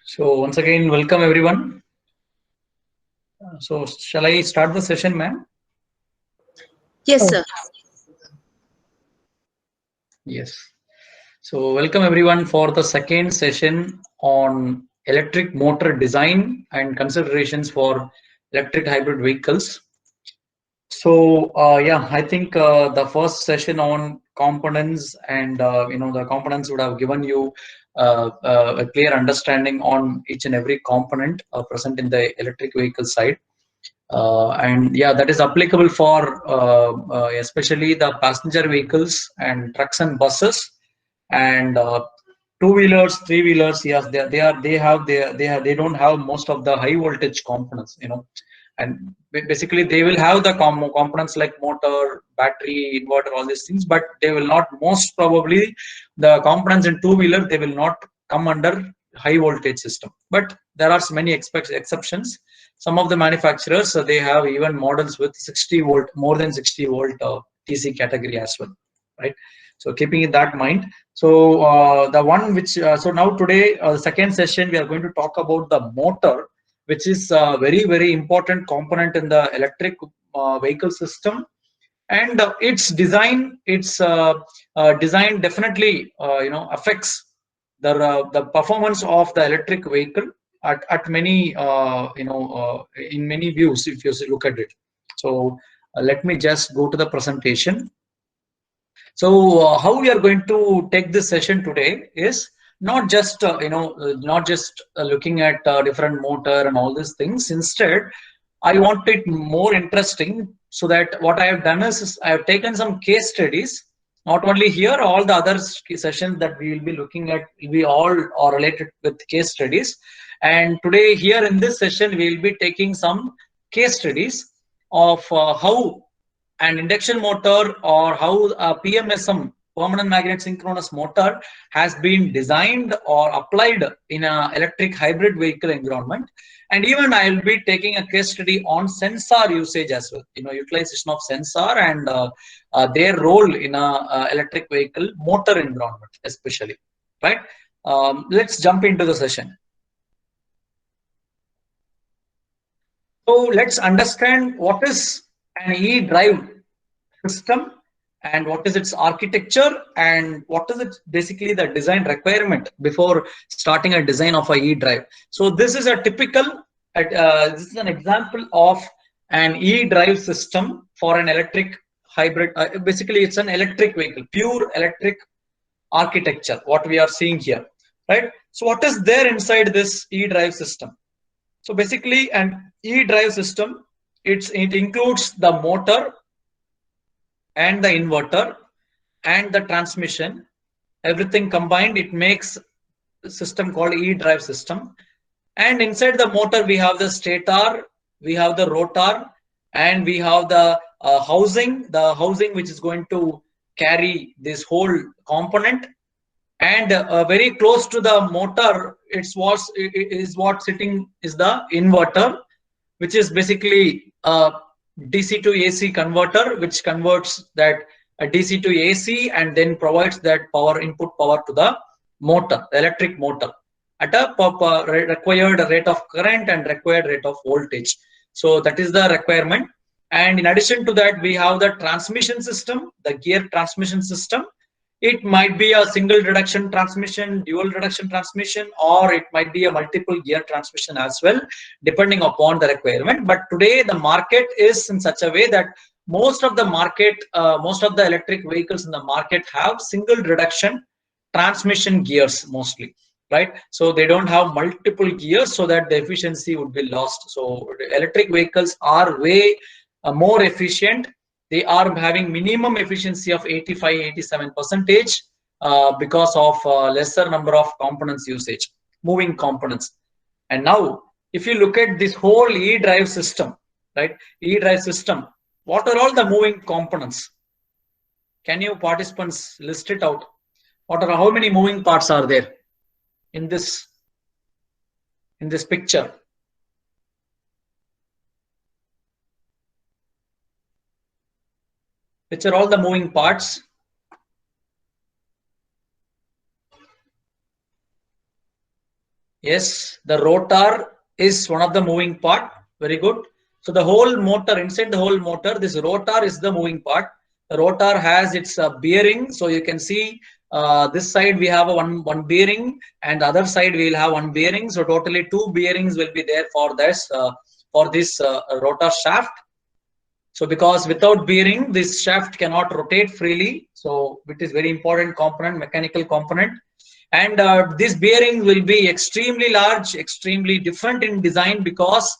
So once again, welcome everyone. So shall I start the session, ma'am? Yes, sir. Yes. So welcome everyone for the second session on electric motor design and considerations for electric hybrid vehicles. So yeah, I think the first session on components and the components would have given you a clear understanding on each and every component present in the electric vehicle side. And yeah, that is applicable for especially the passenger vehicles and trucks and buses and two-wheelers, three-wheelers. Yes, they don't have most of the high voltage components, and basically they will have the components like motor, battery, inverter, all these things, but they will not, most probably the components in two-wheeler, they will not come under high voltage system. But there are many exceptions. Some of the manufacturers, they have even models with 60 volt, more than 60 volt TC category as well, right? So keeping in that mind, so the one which so now today, second session, we are going to talk about the motor, which is a very important component in the electric vehicle system. And its design definitely affects the performance of the electric vehicle at many in many views if you look at it. So let me just go to the presentation. So how we are going to take this session today is not just looking at different motor and all these things. Instead, I want it more interesting, so that what I have done is I have taken some case studies. Not only here, all the other sessions that we will be looking at will be all are related with case studies. And today here in this session, we will be taking some case studies of how an induction motor or how a PMSM, permanent magnet synchronous motor, has been designed or applied in an electric hybrid vehicle environment. And even I will be taking a case study on sensor usage as well, utilization of sensor and their role in a electric vehicle motor environment especially, right? Let's jump into the session. So let's understand what is an e-drive system and what is its architecture and what is it basically the design requirement before starting a design of a e-drive. So this is a typical this is an example of an e-drive system for an electric hybrid. Basically it's an electric vehicle, pure electric architecture, what we are seeing here, right? So what is there inside this e-drive system? So basically an e-drive system, it includes the motor and the inverter and the transmission, everything combined, it makes a system called e-drive system. And inside the motor we have the stator, we have the rotor, and we have the housing which is going to carry this whole component. And very close to the motor, is what sitting is the inverter, which is basically a DC to AC converter, which converts that DC to AC and then provides that input power to the motor, the electric motor, at a required rate of current and required rate of voltage. So that is the requirement. And in addition to that, we have the transmission system, the gear transmission system. It might be a single reduction transmission, dual reduction transmission, or it might be a multiple gear transmission as well, depending upon the requirement. But today the market is in such a way that most of the electric vehicles in the market have single reduction transmission gears mostly, right? So they don't have multiple gears, so that the efficiency would be lost. So electric vehicles are way more efficient. They are having minimum efficiency of 85-87% because of lesser number of components usage, moving components. And now if you look at this whole e-drive system, right? E-drive system, what are all the moving components? Can you participants list it out? How many moving parts are there in this picture? Which are all the moving parts? Yes, the rotor is one of the moving part. Very good. So the whole motor, inside the whole motor, this rotor is the moving part. The rotor has its bearing. So you can see this side we have a one bearing, and the other side we will have one bearing. So totally two bearings will be there for this rotor shaft. So because without bearing, this shaft cannot rotate freely. So it is very important component, mechanical component. And this bearing will be extremely large, extremely different in design because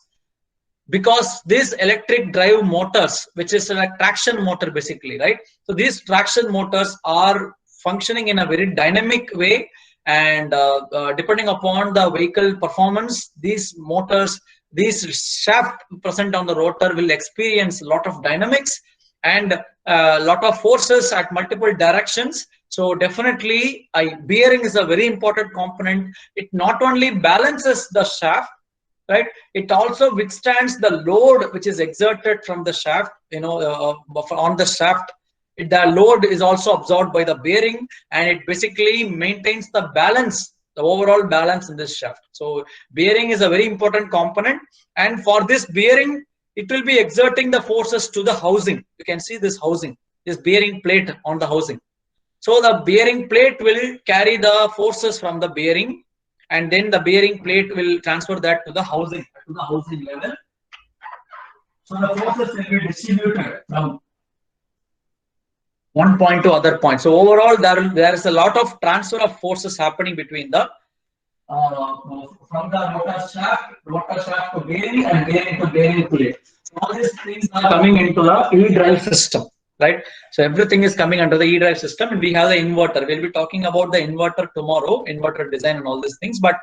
these electric drive motors, which is a traction motor basically, right? So these traction motors are functioning in a very dynamic way, and depending upon the vehicle performance, these motors, these shaft present on the rotor will experience a lot of dynamics and a lot of forces at multiple directions. So definitely bearing is a very important component. It not only balances the shaft, right, it also withstands the load which is exerted from the shaft, on the shaft. The load is also absorbed by the bearing, and it basically maintains the balance, the overall balance in this shaft. So bearing is a very important component, and for this bearing, it will be exerting the forces to the housing. You can see this housing, this bearing plate on the housing. So the bearing plate will carry the forces from the bearing, and then the bearing plate will transfer that to the housing level. So the forces will be distributed from one point to other point. So overall, there is a lot of transfer of forces happening between the from the rotor shaft to bearing, and bearing to bearing plate. So all these things are coming into the e-drive system, right? So everything is coming under the e-drive system, and we have the inverter. We'll be talking about the inverter tomorrow, inverter design and all these things. But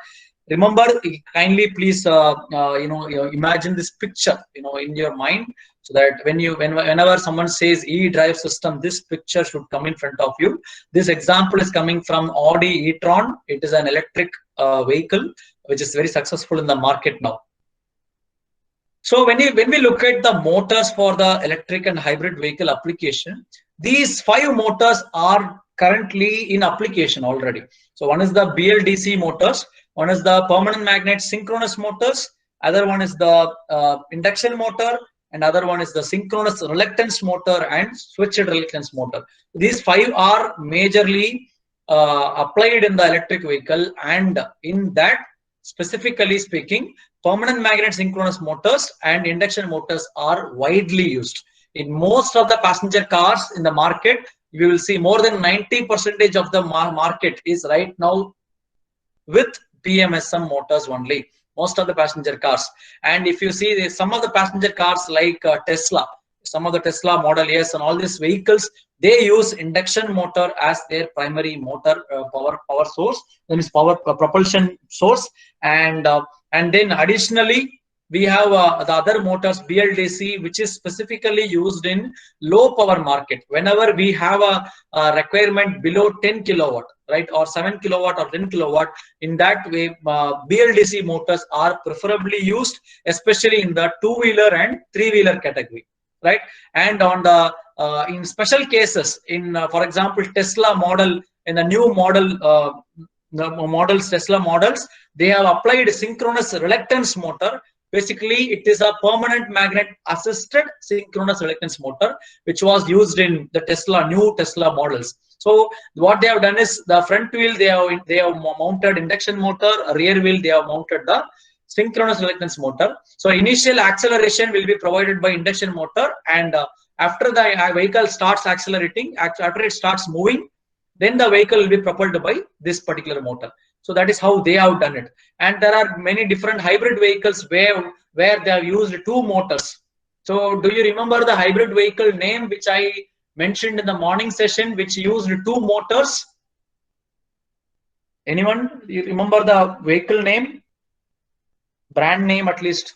remember, kindly please, imagine this picture, in your mind, so that whenever someone says e-drive system, this picture should come in front of you. This example is coming from Audi e-tron. It is an electric vehicle which is very successful in the market now. So when we look at the motors for the electric and hybrid vehicle application, these 5 motors are currently in application already. So one is the BLDC motors, one is the permanent magnet synchronous motors, other one is the induction motor, and other one is the synchronous reluctance motor and switched reluctance motor. These 5 are majorly applied in the electric vehicle, and in that, specifically speaking, permanent magnet synchronous motors and induction motors are widely used. In most of the passenger cars in the market, you will see more than 90% of the market is right now with PMSM motors only. Most of the passenger cars. And if you see some of the passenger cars like Tesla, some of the Tesla Model S and all these vehicles, they use induction motor as their primary motor power source, that is power propulsion source. And then additionally, we have the other motors, BLDC, which is specifically used in low power market. Whenever we have a requirement below 10 kilowatt, right, or 7 kilowatt or 10 kilowatt, in that way, BLDC motors are preferably used, especially in the 2-wheeler and 3-wheeler category, right? And on the in special cases, in for example, Tesla model, in the new model, Tesla models, they have applied synchronous reluctance motor. Basically, it is a permanent magnet assisted synchronous reluctance motor, which was used in the new Tesla models. So what they have done is, the front wheel they have mounted induction motor, rear wheel they have mounted the synchronous reluctance motor. So initial acceleration will be provided by induction motor, and after the vehicle starts accelerating, after it starts moving, then the vehicle will be propelled by this particular motor. So that is how they have done it. And there are many different hybrid vehicles where they have used 2 motors. So do you remember the hybrid vehicle name which I mentioned in the morning session, which used 2 motors? Anyone? You remember the vehicle name? Brand name at least?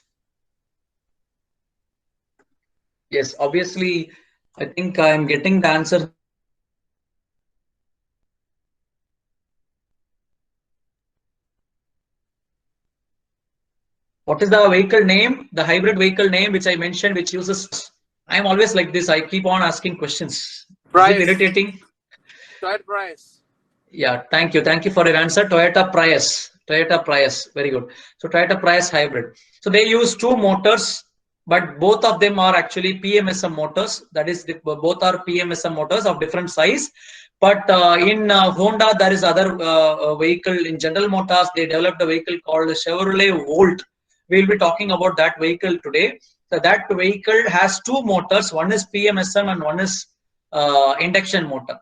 Yes, obviously, I think I am getting the answer. What is the vehicle name, the hybrid vehicle name which I mentioned, which uses, I am always like this, I keep on asking questions. Prius. Is it irritating? Toyota Prius. Yeah, thank you for your answer. Toyota Prius. Toyota Prius, very good. So Toyota Prius hybrid. So they use two motors, but both of them are actually PMSM motors. That is, both are PMSM motors of different size. But in Honda, there is other vehicle. In General Motors, they developed a vehicle called Chevrolet Volt. We'll be talking about that vehicle today. So that vehicle has two motors. One is PMSM and one is induction motor.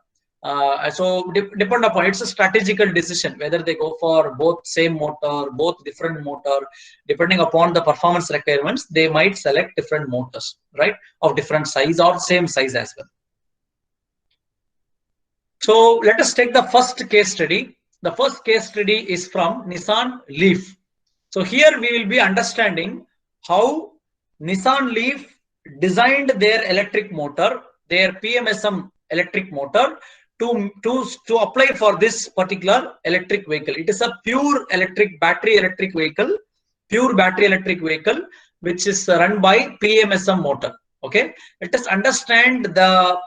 So depend upon, it's a strategical decision whether they go for both same motor, both different motor. Depending upon the performance requirements, they might select different motors, right, of different size or same size as well. So let us take the first case study. The first case study is from Nissan Leaf. So here we will be understanding how Nissan Leaf designed their electric motor, their PMSM electric motor, to apply for this particular electric vehicle. It is a pure battery electric vehicle, which is run by PMSM motor. Okay, let us understand the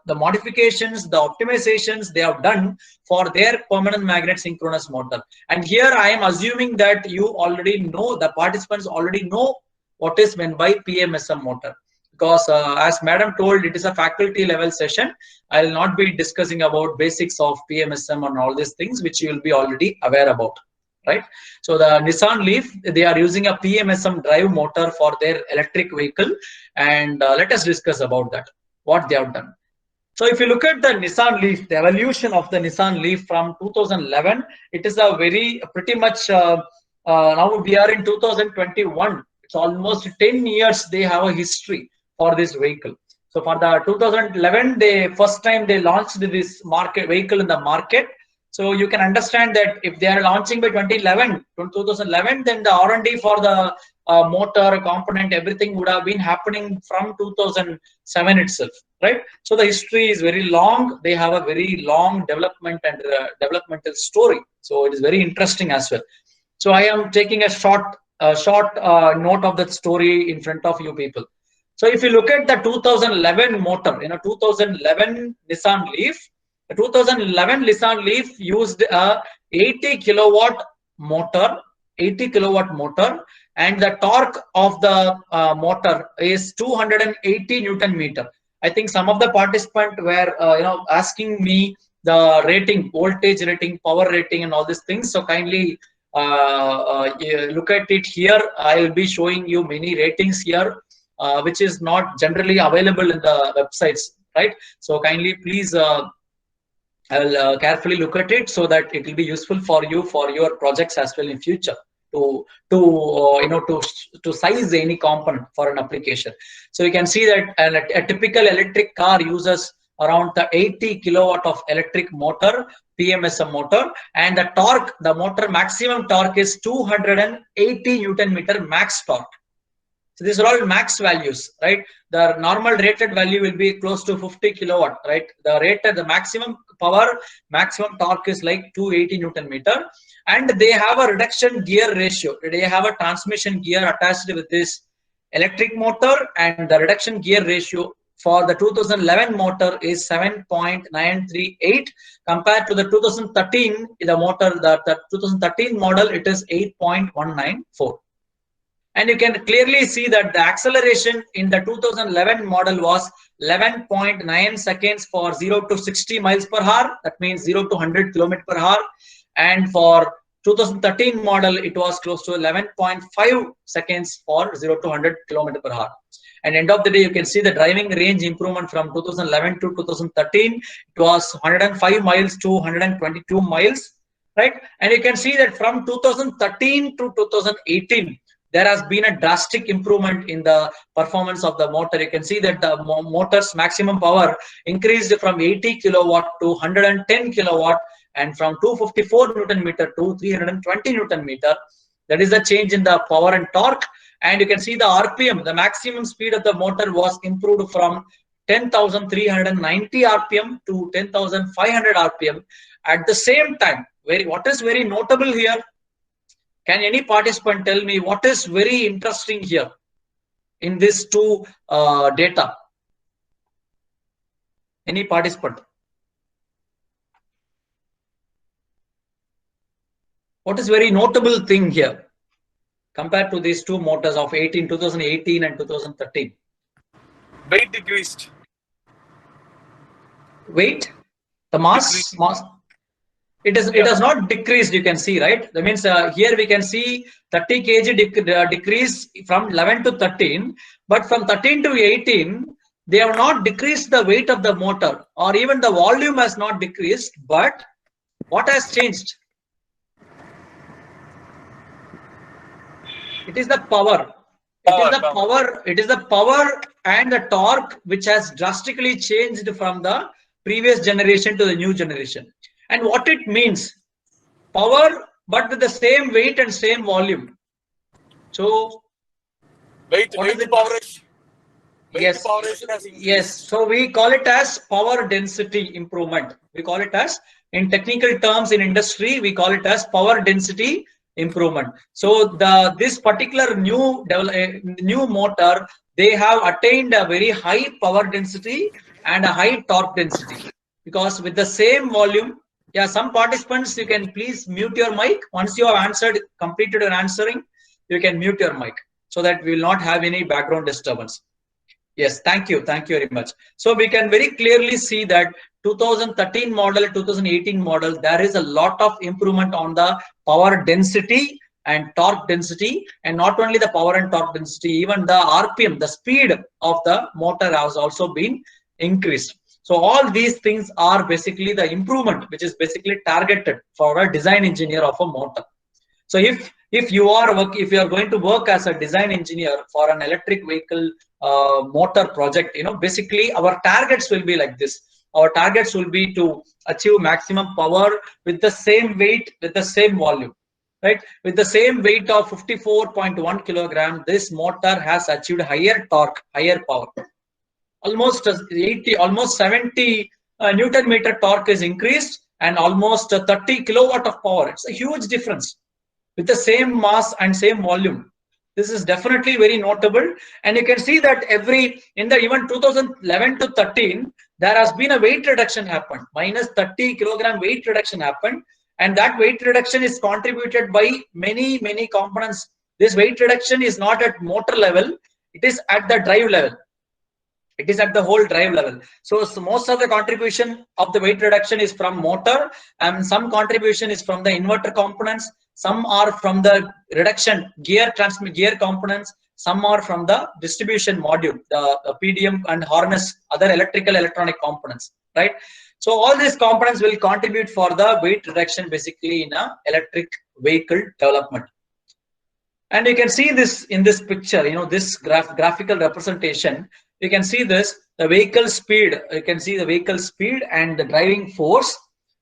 modifications, the optimizations they have done for their permanent magnet synchronous motor. And here I am assuming that you already know, the participants already know what is meant by PMSM motor, because as madam told, it is a faculty level session. I will not be discussing about basics of PMSM and all these things, which you will be already aware about, right? So the Nissan Leaf, they are using a PMSM drive motor for their electric vehicle, and let us discuss about that, what they have done. So if you look at the Nissan Leaf, the evolution of the Nissan Leaf from 2011, it is a very pretty much now we are in 2021. It's almost 10 years they have a history for this vehicle. So for the 2011, first time they launched this vehicle in the market. So you can understand that if they are launching by 2011, then the R&D for the motor component, everything would have been happening from 2007 itself, right? So the history is very long. They have a very long development and developmental story. So it is very interesting as well. So I am taking a short note of that story in front of you people. So if you look at the 2011 motor, 2011 Nissan Leaf, the 2011 Nissan Leaf used a 80 kilowatt motor, and the torque of the motor is 280 Newton meter. I think some of the participants were asking me the rating, voltage rating, power rating, and all these things. So kindly look at it here. I will be showing you many ratings here, which is not generally available in the websites, right? So kindly please I will carefully look at it so that it will be useful for you for your projects as well in future to size any component for an application. So you can see that a typical electric car uses around the 80 kilowatt of electric motor, PMSM motor, and the torque, the motor maximum torque is 280 Newton meter max torque. So these are all max values, right? The normal rated value will be close to 50 kilowatt, right? The maximum power, maximum torque is like 280 Newton meter. And they have a reduction gear ratio. They have a transmission gear attached with this electric motor, and the reduction gear ratio for the 2011 motor is 7.938 compared to the 2013, the motor, the 2013 model, it is 8.194. And you can clearly see that the acceleration in the 2011 model was 11.9 seconds for 0 to 60 miles per hour. That means 0 to 100 km per hour. And for 2013 model, it was close to 11.5 seconds for 0 to 100 km per hour. And end of the day, you can see the driving range improvement from 2011 to 2013. It was 105 miles to 122 miles, right? And you can see that from 2013 to 2018, there has been a drastic improvement in the performance of the motor. You can see that the motor's maximum power increased from 80 kilowatt to 110 kilowatt, and from 254 Newton meter to 320 Newton meter. That is the change in the power and torque. And you can see the RPM, the maximum speed of the motor was improved from 10,390 RPM to 10,500 RPM. At the same time, what is very notable here? Can any participant tell me what is very interesting here in this two data? Any participant? What is very notable thing here compared to these two motors of 2018 and 2013? Weight decreased. Weight, the mass, it has not decreased. You can see, right? That means here we can see 30 kg decrease from 11 to 13, but from 13 to 18, they have not decreased the weight of the motor, or even the volume has not decreased. But what has changed? It is the power. It is the power and the torque which has drastically changed from the previous generation to the new generation. And what it means, power but with the same weight and same volume. So weight power. Yes. So we call it as power density improvement. We call it as, in technical terms in industry, we call it as power density improvement. So this particular new motor, they have attained a very high power density and a high torque density, because with the same volume. Yeah, some participants, you can please mute your mic. Once you have completed your answering, you can mute your mic so that we will not have any background disturbance. Yes, thank you very much. So we can very clearly see that 2013 model, 2018 model, there is a lot of improvement on the power density and torque density, and not only the power and torque density, even the RPM, the speed of the motor has also been increased. So all these things are basically the improvement which is basically targeted for a design engineer of a motor. So if you are going to work as a design engineer for an electric vehicle motor project, basically our targets will be like this. Our targets will be to achieve maximum power with the same weight, with the same volume, right? With the same weight of 54.1 kilogram, this motor has achieved higher torque, higher power. Almost 70 Newton meter torque is increased, and almost 30 kilowatt of power. It's a huge difference with the same mass and same volume. This is definitely very notable, and you can see that even 2011 to 13, there has been a weight reduction happened. Minus 30 kilogram weight reduction happened, and that weight reduction is contributed by many components. This weight reduction is not at motor level; it is at the drive level. It is at the whole drive level. So most of the contribution of the weight reduction is from motor, and some contribution is from the inverter components. Some are from the reduction gear components. Some are from the distribution module, the PDM and harness, other electronic components, right? So all these components will contribute for the weight reduction basically in a electric vehicle development. And you can see this in this picture, this graphical representation. You can see the vehicle speed. You can see the vehicle speed and the driving force.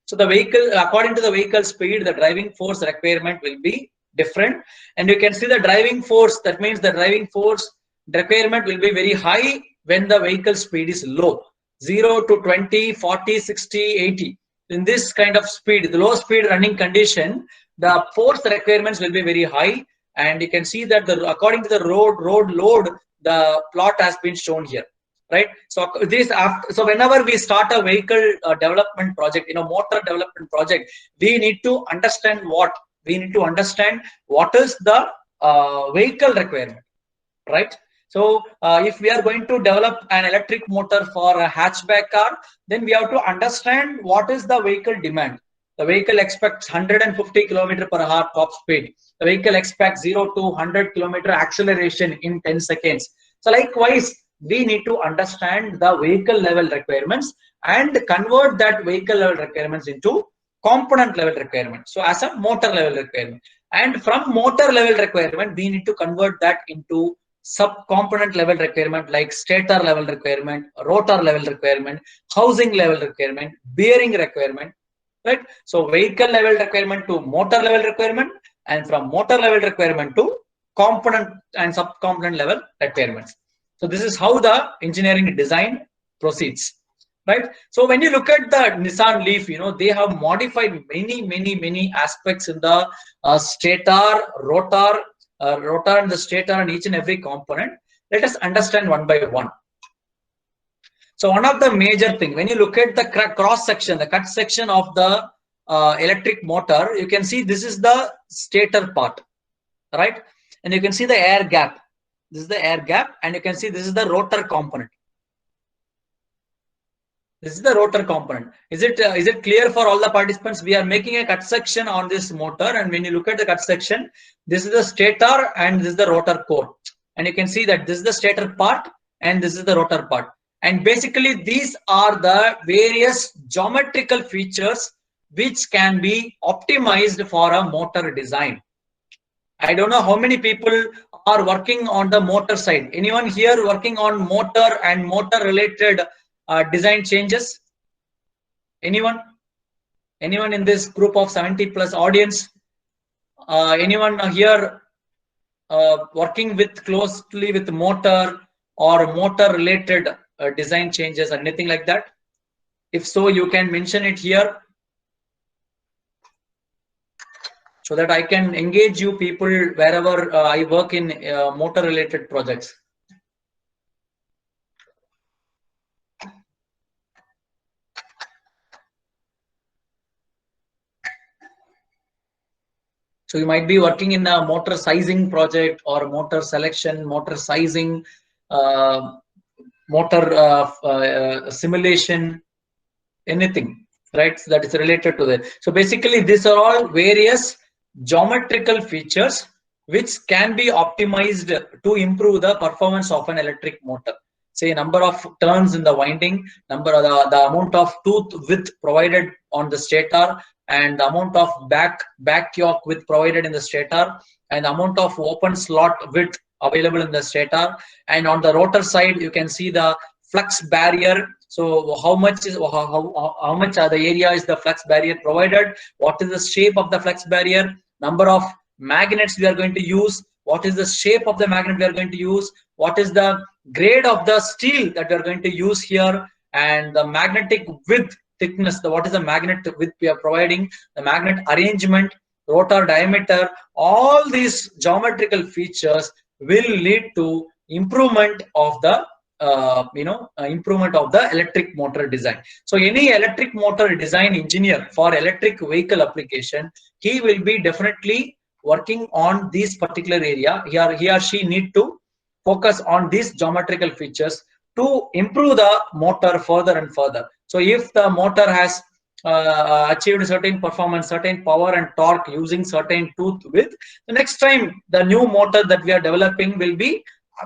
So the vehicle, according to the vehicle speed, the driving force requirement will be different. And you can see the driving force. That means the driving force requirement will be very high when the vehicle speed is low. 0 to 20, 40, 60, 80. In this kind of speed, the low speed running condition, the force requirements will be very high. And you can see that according to the road load, the plot has been shown here, right? So whenever we start a vehicle development project, motor development project, we need to understand what is the vehicle requirement, right? So if we are going to develop an electric motor for a hatchback car, then we have to understand what is the vehicle demand. The vehicle expects 150 km per hour top speed. The vehicle expects 0 to 100 km acceleration in 10 seconds. So likewise, we need to understand the vehicle level requirements and convert that vehicle level requirements into component level requirement. So as a motor level requirement. And from motor level requirement, we need to convert that into sub-component level requirement like stator level requirement, rotor level requirement, housing level requirement, bearing requirement. Right? So vehicle level requirement to motor level requirement, and from motor level requirement to component and sub-component level requirements. So this is how the engineering design proceeds, right? So when you look at the Nissan Leaf, they have modified many aspects in the stator, rotor and the stator and each and every component. Let us understand one by one. So one of the major thing, when you look at the cross section, the cut section of the electric motor, you can see this is the stator part, right? And you can see the air gap. This is the air gap, and you can see this is the rotor component. This is the rotor component. Is it clear for all the participants? We are making a cut section on this motor, and when you look at the cut section, this is the stator and this is the rotor core. And you can see that this is the stator part and this is the rotor part. And basically these are the various geometrical features which can be optimized for a motor design. I don't know how many people are working on the motor side. Anyone here working on motor and motor related design changes? Anyone in this group of 70+ audience? Anyone here working closely with motor or motor related design changes or anything like that? If so, you can mention it here so that I can engage you people wherever I work in motor related projects. So you might be working in a motor sizing project or motor selection, motor sizing, motor simulation, anything, right? So that is related to that. So basically these are all various geometrical features which can be optimized to improve the performance of an electric motor. Say number of turns in the winding, the amount of tooth width provided on the stator, and the amount of back yoke width provided in the stator, and the amount of open slot width available in the stator. And on the rotor side, you can see the flux barrier. So how much the area is the flux barrier provided? What is the shape of the flux barrier? Number of magnets we are going to use? What is the shape of the magnet we are going to use? What is the grade of the steel that we are going to use here? And the magnetic width, thickness, what is the magnet width we are providing? The magnet arrangement, rotor diameter, all these geometrical features will lead to improvement of the improvement of the electric motor design. So any electric motor design engineer for electric vehicle application, he will be definitely working on this particular area. He or she need to focus on these geometrical features to improve the motor further and further. So if the motor has achieved certain performance, certain power and torque using certain tooth width, the next time the new motor that we are developing will be,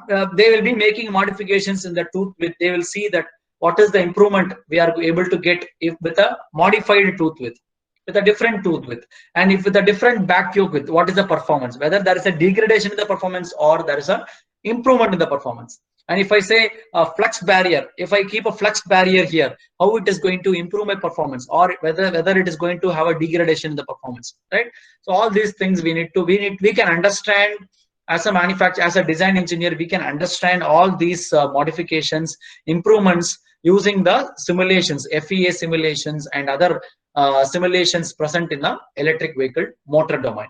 they will be making modifications in the tooth width. They will see that what is the improvement we are able to get if with a modified tooth width, with a different tooth width, and if with a different back yoke width, what is the performance, whether there is a degradation in the performance or there is a improvement in the performance. And if I say a flux barrier, if I keep a flux barrier here, how it is going to improve my performance, or whether it is going to have a degradation in the performance, right? So all these things we can understand as a manufacturer, as a design engineer, we can understand all these modifications, improvements using the simulations, FEA simulations and other simulations present in the electric vehicle motor domain.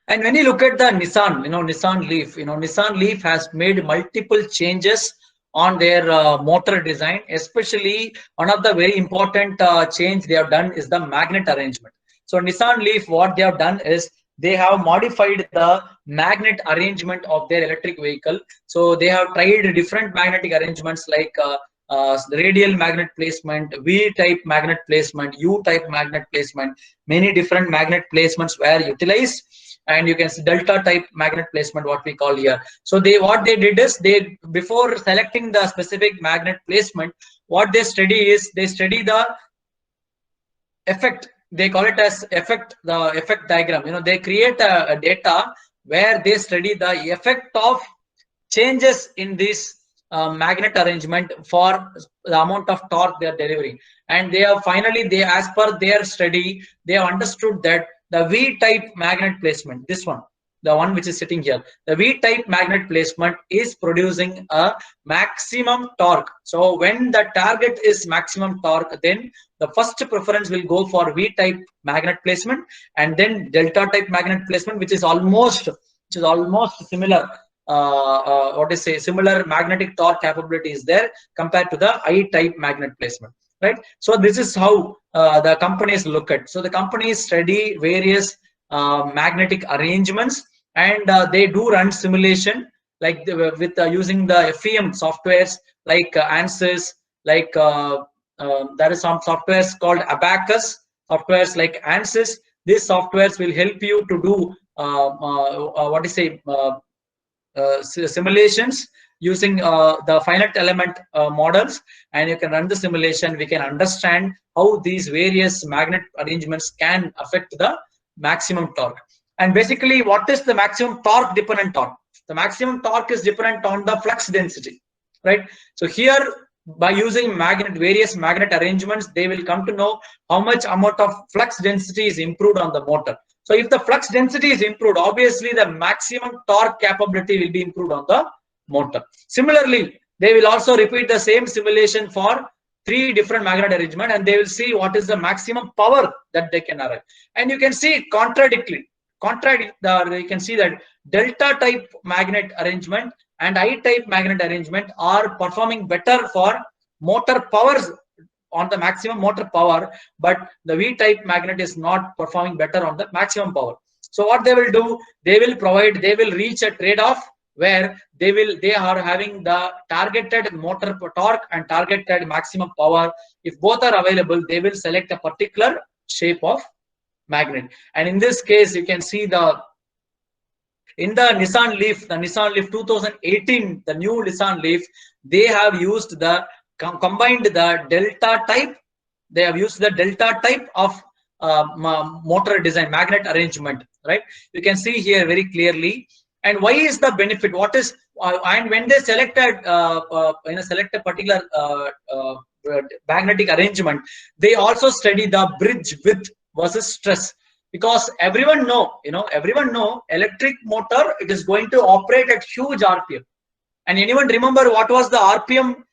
And when you look at the Nissan, Nissan Leaf, Nissan Leaf has made multiple changes on their motor design. Especially one of the very important change they have done is the magnet arrangement. So Nissan Leaf, what they have done is they have modified the magnet arrangement of their electric vehicle. So they have tried different magnetic arrangements like radial magnet placement, V-type magnet placement, U-type magnet placement. Many different magnet placements were utilized. And you can see delta type magnet placement, what we call here. So what they did is, before selecting the specific magnet placement, what they study is they study the effect. They call it as the effect diagram. They create a data where they study the effect of changes in this magnet arrangement for the amount of torque they are delivering. And they have finally, as per their study, they have understood that the V-type magnet placement, this one, the one which is sitting here, the V-type magnet placement is producing a maximum torque. So when the target is maximum torque, then the first preference will go for V-type magnet placement, and then delta type magnet placement, which is almost similar. Similar magnetic torque capability is there compared to the I-type magnet placement. right? So this is how the companies look at. So the companies study various magnetic arrangements, and they do run simulation like with using the FEM softwares like ANSYS, like there is some softwares called Abacus, softwares like ANSYS. These softwares will help you to do what do you say, simulations using the finite element models, and you can run the simulation. We can understand how these various magnet arrangements can affect the maximum torque. And basically, what is the maximum torque dependent on? The maximum torque is dependent on the flux density, right? So here, by using various magnet arrangements, they will come to know how much amount of flux density is improved on the motor. So if the flux density is improved, obviously the maximum torque capability will be improved on the motor. Similarly, they will also repeat the same simulation for 3 different magnet arrangement, and they will see what is the maximum power that they can arrive. And you can see contradictory. You can see that delta type magnet arrangement and I type magnet arrangement are performing better for motor powers on the maximum motor power, but the V type magnet is not performing better on the maximum power. So what they will do, they will reach a trade-off where they are having the targeted motor torque and targeted maximum power. If both are available, they will select a particular shape of magnet. And in this case, you can see in the Nissan Leaf 2018, the new Nissan Leaf, they have used combined the delta type. They have used the delta type of motor design, magnet arrangement, right? You can see here very clearly. And why is the benefit? What is and when they select select a particular magnetic arrangement, they also study the bridge width versus stress, because everyone know electric motor, it is going to operate at huge RPM. And anyone remember what was the RPM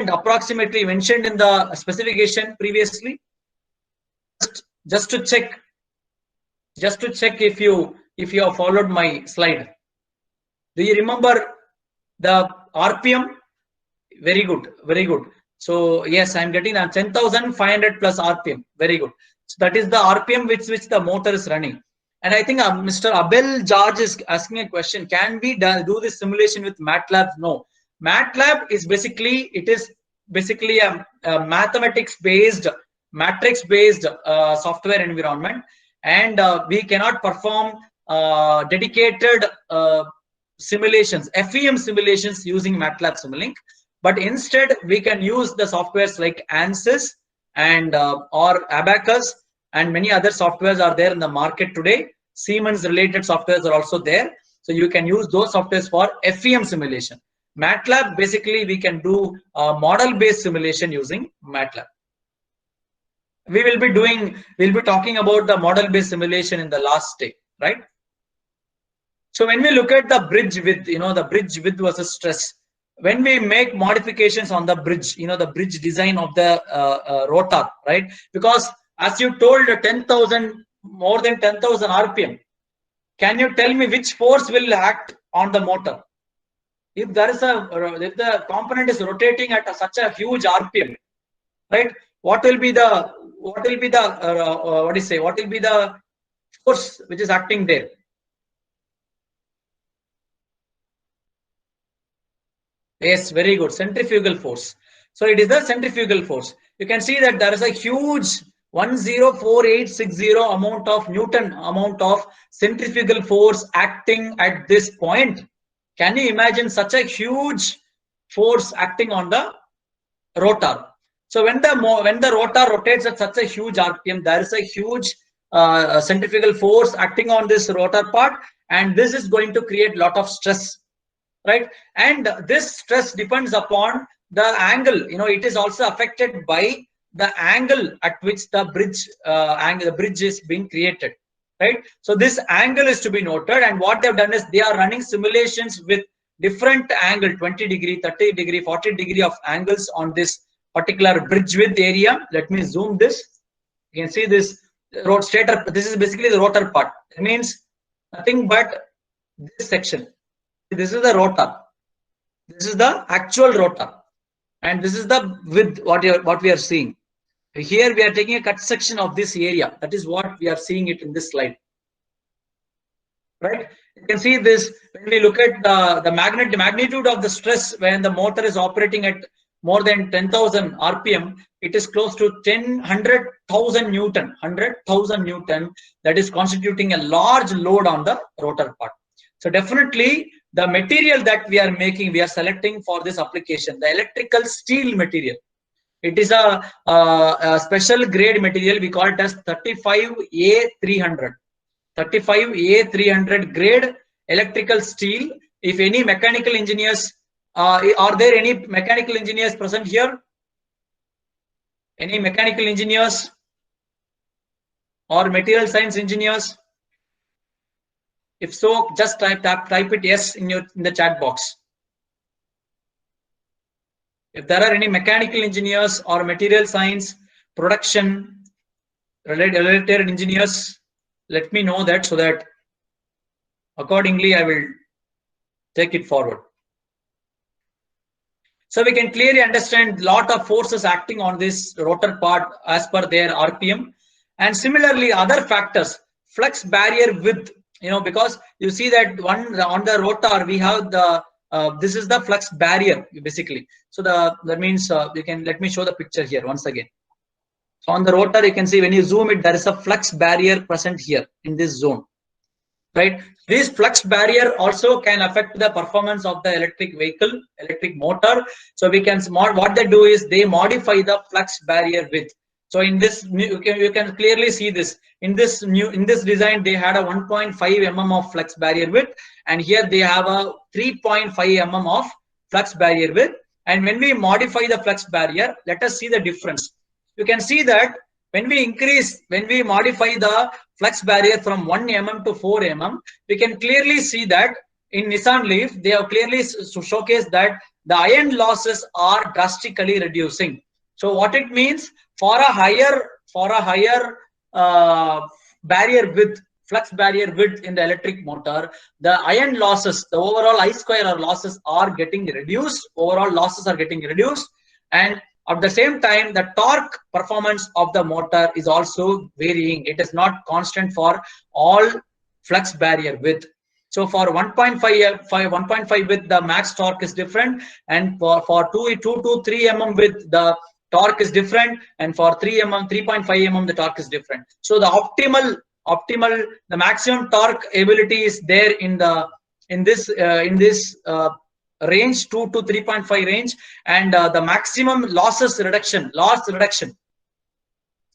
approximately mentioned in the specification previously? Just to check if you have followed my slide. Do you remember the RPM? Very good. So yes, I'm getting 10,500 plus RPM. Very good. So that is the RPM which the motor is running. And I think Mr. Abel George is asking a question: can we do this simulation with MATLAB? No. MATLAB is basically a mathematics-based, matrix-based software environment, and we cannot perform dedicated simulations, FEM simulations using MATLAB Simulink. But instead, we can use the softwares like ANSYS and or Abacus, and many other softwares are there in the market today. Siemens related softwares are also there. So you can use those softwares for FEM simulation. MATLAB, basically, we can do model-based simulation using MATLAB. We'll be talking about the model-based simulation in the last day, right? So when we look at the bridge width, the bridge width versus stress, when we make modifications on the bridge, the bridge design of the rotor, right? Because as you told, more than 10,000 RPM, can you tell me which force will act on the motor? If the component is rotating at such a huge RPM, right? What will be the force which is acting there? Yes, very good. Centrifugal force. So it is the centrifugal force. You can see that there is a huge 104860 amount of Newton amount of centrifugal force acting at this point. Can you imagine such a huge force acting on the rotor? So when the rotor rotates at such a huge RPM, there is a huge centrifugal force acting on this rotor part, and this is going to create a lot of stress, right? And this stress depends upon the angle. It is also affected by the angle at which the bridge is being created, right? So this angle is to be noted, and what they've done is they are running simulations with different angle, 20 degree, 30 degree, 40 degree of angles on this particular bridge width area. Let me zoom this. You can see this stator. This is basically the rotor part. It means nothing but this section. This is the rotor. This is the actual rotor. and this is the width what we are seeing. Here we are taking a cut section of this area. That is what we are seeing it in this slide. Right? You can see this when we look at the magnitude of the stress when the motor is operating at more than 10,000 RPM. It is close to 100,000 Newton. 100,000 Newton. That is constituting a large load on the rotor part. So definitely the material that we are making, we are selecting for this application, the electrical steel material. It is a special grade material. We call it as 35A300. 35A300 grade electrical steel. If any mechanical engineers, are there any mechanical engineers present here? Any mechanical engineers or material science engineers? If so, just type it yes in the chat box. If there are any mechanical engineers or material science, production related engineers, let me know that so that accordingly I will take it forward. So we can clearly understand a lot of forces acting on this rotor part as per their RPM. And similarly, other factors, flux barrier width, because you see that on the rotor, we have the, this is the flux barrier basically. So that means let me show the picture here once again. So on the rotor, you can see when you zoom it, there is a flux barrier present here in this zone. Right, this flux barrier also can affect the performance of the electric vehicle, electric motor. So we can what they do is they modify the flux barrier width. So in this you can clearly see this in this design they had a 1.5 mm of flux barrier width, and here they have a 3.5 mm of flux barrier width. And when we modify the flux barrier, let us see the difference. You can see that when we modify the flux barrier from 1 mm to 4 mm, we can clearly see that in Nissan Leaf, they have clearly showcased that the iron losses are drastically reducing. So what it means, for a higher barrier width, flux barrier width in the electric motor, the iron losses, the overall I square losses are getting reduced. Overall losses are getting reduced, and at the same time, the torque performance of the motor is also varying. It is not constant for all flux barrier width. So for 1.5 width, the max torque is different, and for 2 to 3 mm width, the torque is different, and for 3.5 mm, the torque is different. So the the maximum torque ability is there in this range 2 to 3.5 range, and the maximum loss reduction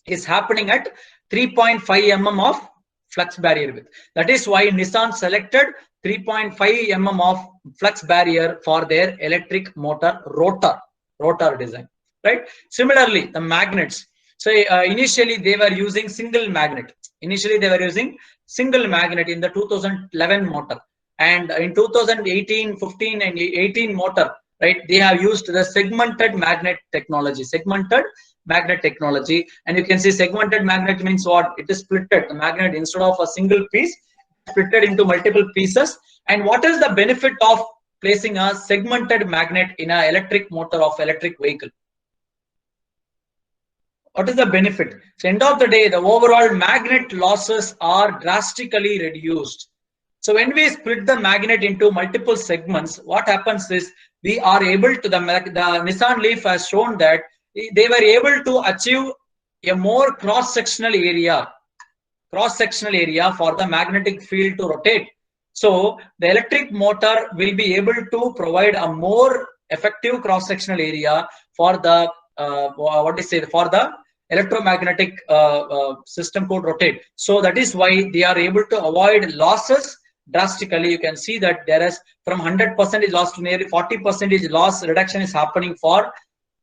is happening at 3.5 mm of flux barrier width. That is why Nissan selected 3.5 mm of flux barrier for their electric motor rotor design. Right? Similarly, the magnets. So initially they were using single magnet. Initially they were using single magnet in the 2011 motor. And in 2018, 15 and 18 motor, right, they have used the segmented magnet technology. And you can see segmented magnet means what? It is splitted. The magnet, instead of a single piece, splitted into multiple pieces. And what is the benefit of placing a segmented magnet in an electric motor of electric vehicle? What is the benefit? So end of the day, the overall magnet losses are drastically reduced. So when we split the magnet into multiple segments, what happens is we are able to, the Nissan Leaf has shown that they were able to achieve a more cross-sectional area for the magnetic field to rotate. So the electric motor will be able to provide a more effective cross-sectional area for the for the electromagnetic system could rotate. So that is why they are able to avoid losses drastically. You can see that there is from 100% loss to nearly 40% loss reduction is happening for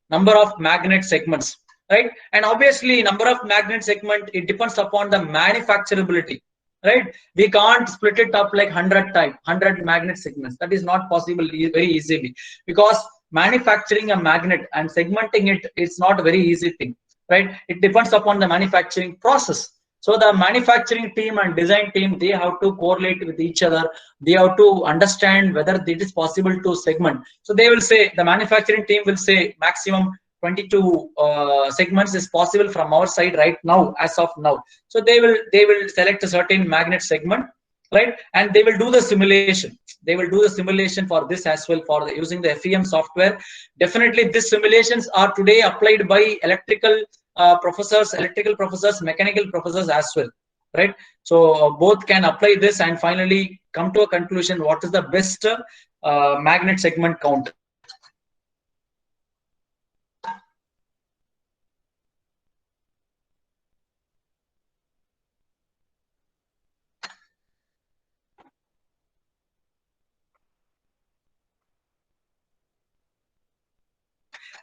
number of magnet segments, right? And obviously number of magnet segment, it depends upon the manufacturability, right? We can't split it up like 100 magnet segments. That is not possible very easily, because manufacturing a magnet and segmenting it is not a very easy thing, right? It depends upon the manufacturing process. So the manufacturing team and design team, they have to correlate with each other. They have to understand whether it is possible to segment. So they will say, the manufacturing team will say maximum 22 segments is possible from our side right now, as of now. So they will select a certain magnet segment, right? And they will do the simulation. They will do the simulation for this as well, for using the FEM software. Definitely these simulations are today applied by electrical professors, mechanical professors as well, right? So both can apply this and finally come to a conclusion what is the best magnet segment count.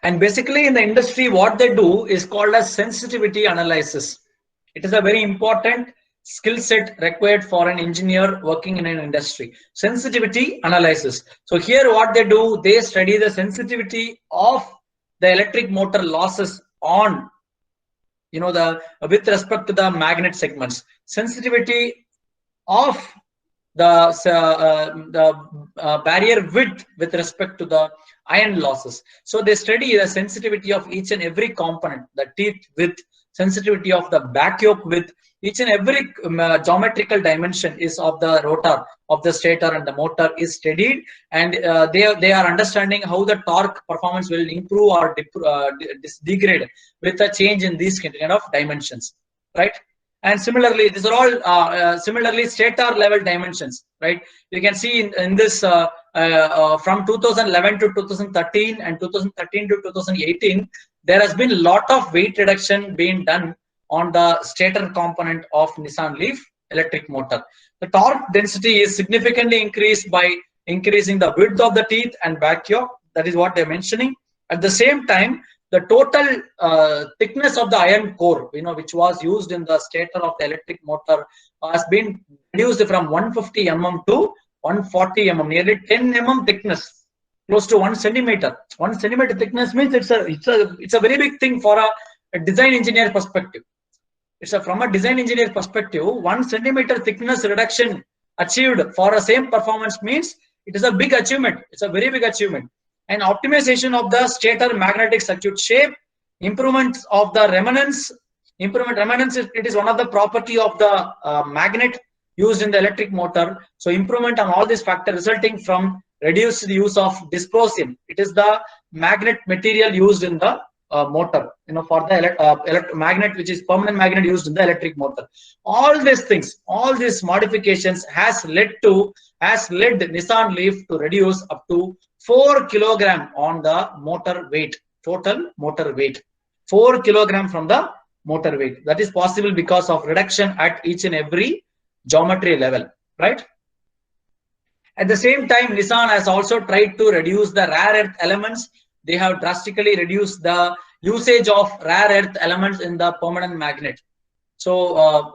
And basically in the industry, what they do is called as sensitivity analysis. It is a very important skill set required for an engineer working in an industry. Sensitivity analysis. So here what they do, they study the sensitivity of the electric motor losses on, with respect to the magnet segments. Sensitivity of the barrier width with respect to the iron losses. So they study the sensitivity of each and every component, the teeth width, sensitivity of the back yoke width, each and every geometrical dimension is of the rotor, of the stator and the motor is studied, and they are understanding how the torque performance will improve or degrade with a change in these kind of dimensions, right? And similarly, these are all similarly stator level dimensions, right? You can see in this from 2011 to 2013 and 2013 to 2018, there has been a lot of weight reduction being done on the stator component of Nissan Leaf electric motor. The torque density is significantly increased by increasing the width of the teeth and back yoke. That is what they're mentioning. At the same time, the total thickness of the iron core, which was used in the stator of the electric motor, has been reduced from 150 mm to 140 mm, nearly 10 mm thickness, close to 1 centimeter. 1 centimeter thickness means it's a very big thing for a design engineer perspective. From a design engineer perspective, 1 centimeter thickness reduction achieved for the same performance means it is a big achievement. It's a very big achievement. And optimization of the stator magnetic circuit shape, improvements of the remanence. Remanence, it is one of the property of the magnet used in the electric motor. So improvement on all these factors resulting from reduced use of dysprosium. It is the magnet material used in the motor, for the magnet, which is permanent magnet used in the electric motor. All these things, all these modifications has led Nissan Leaf to reduce up to 4 kg on the motor weight, total motor weight, 4 kg from the motor weight. That is possible because of reduction at each and every geometry level, right? At the same time, Nissan has also tried to reduce the rare earth elements. They have drastically reduced the usage of rare earth elements in the permanent magnet. So,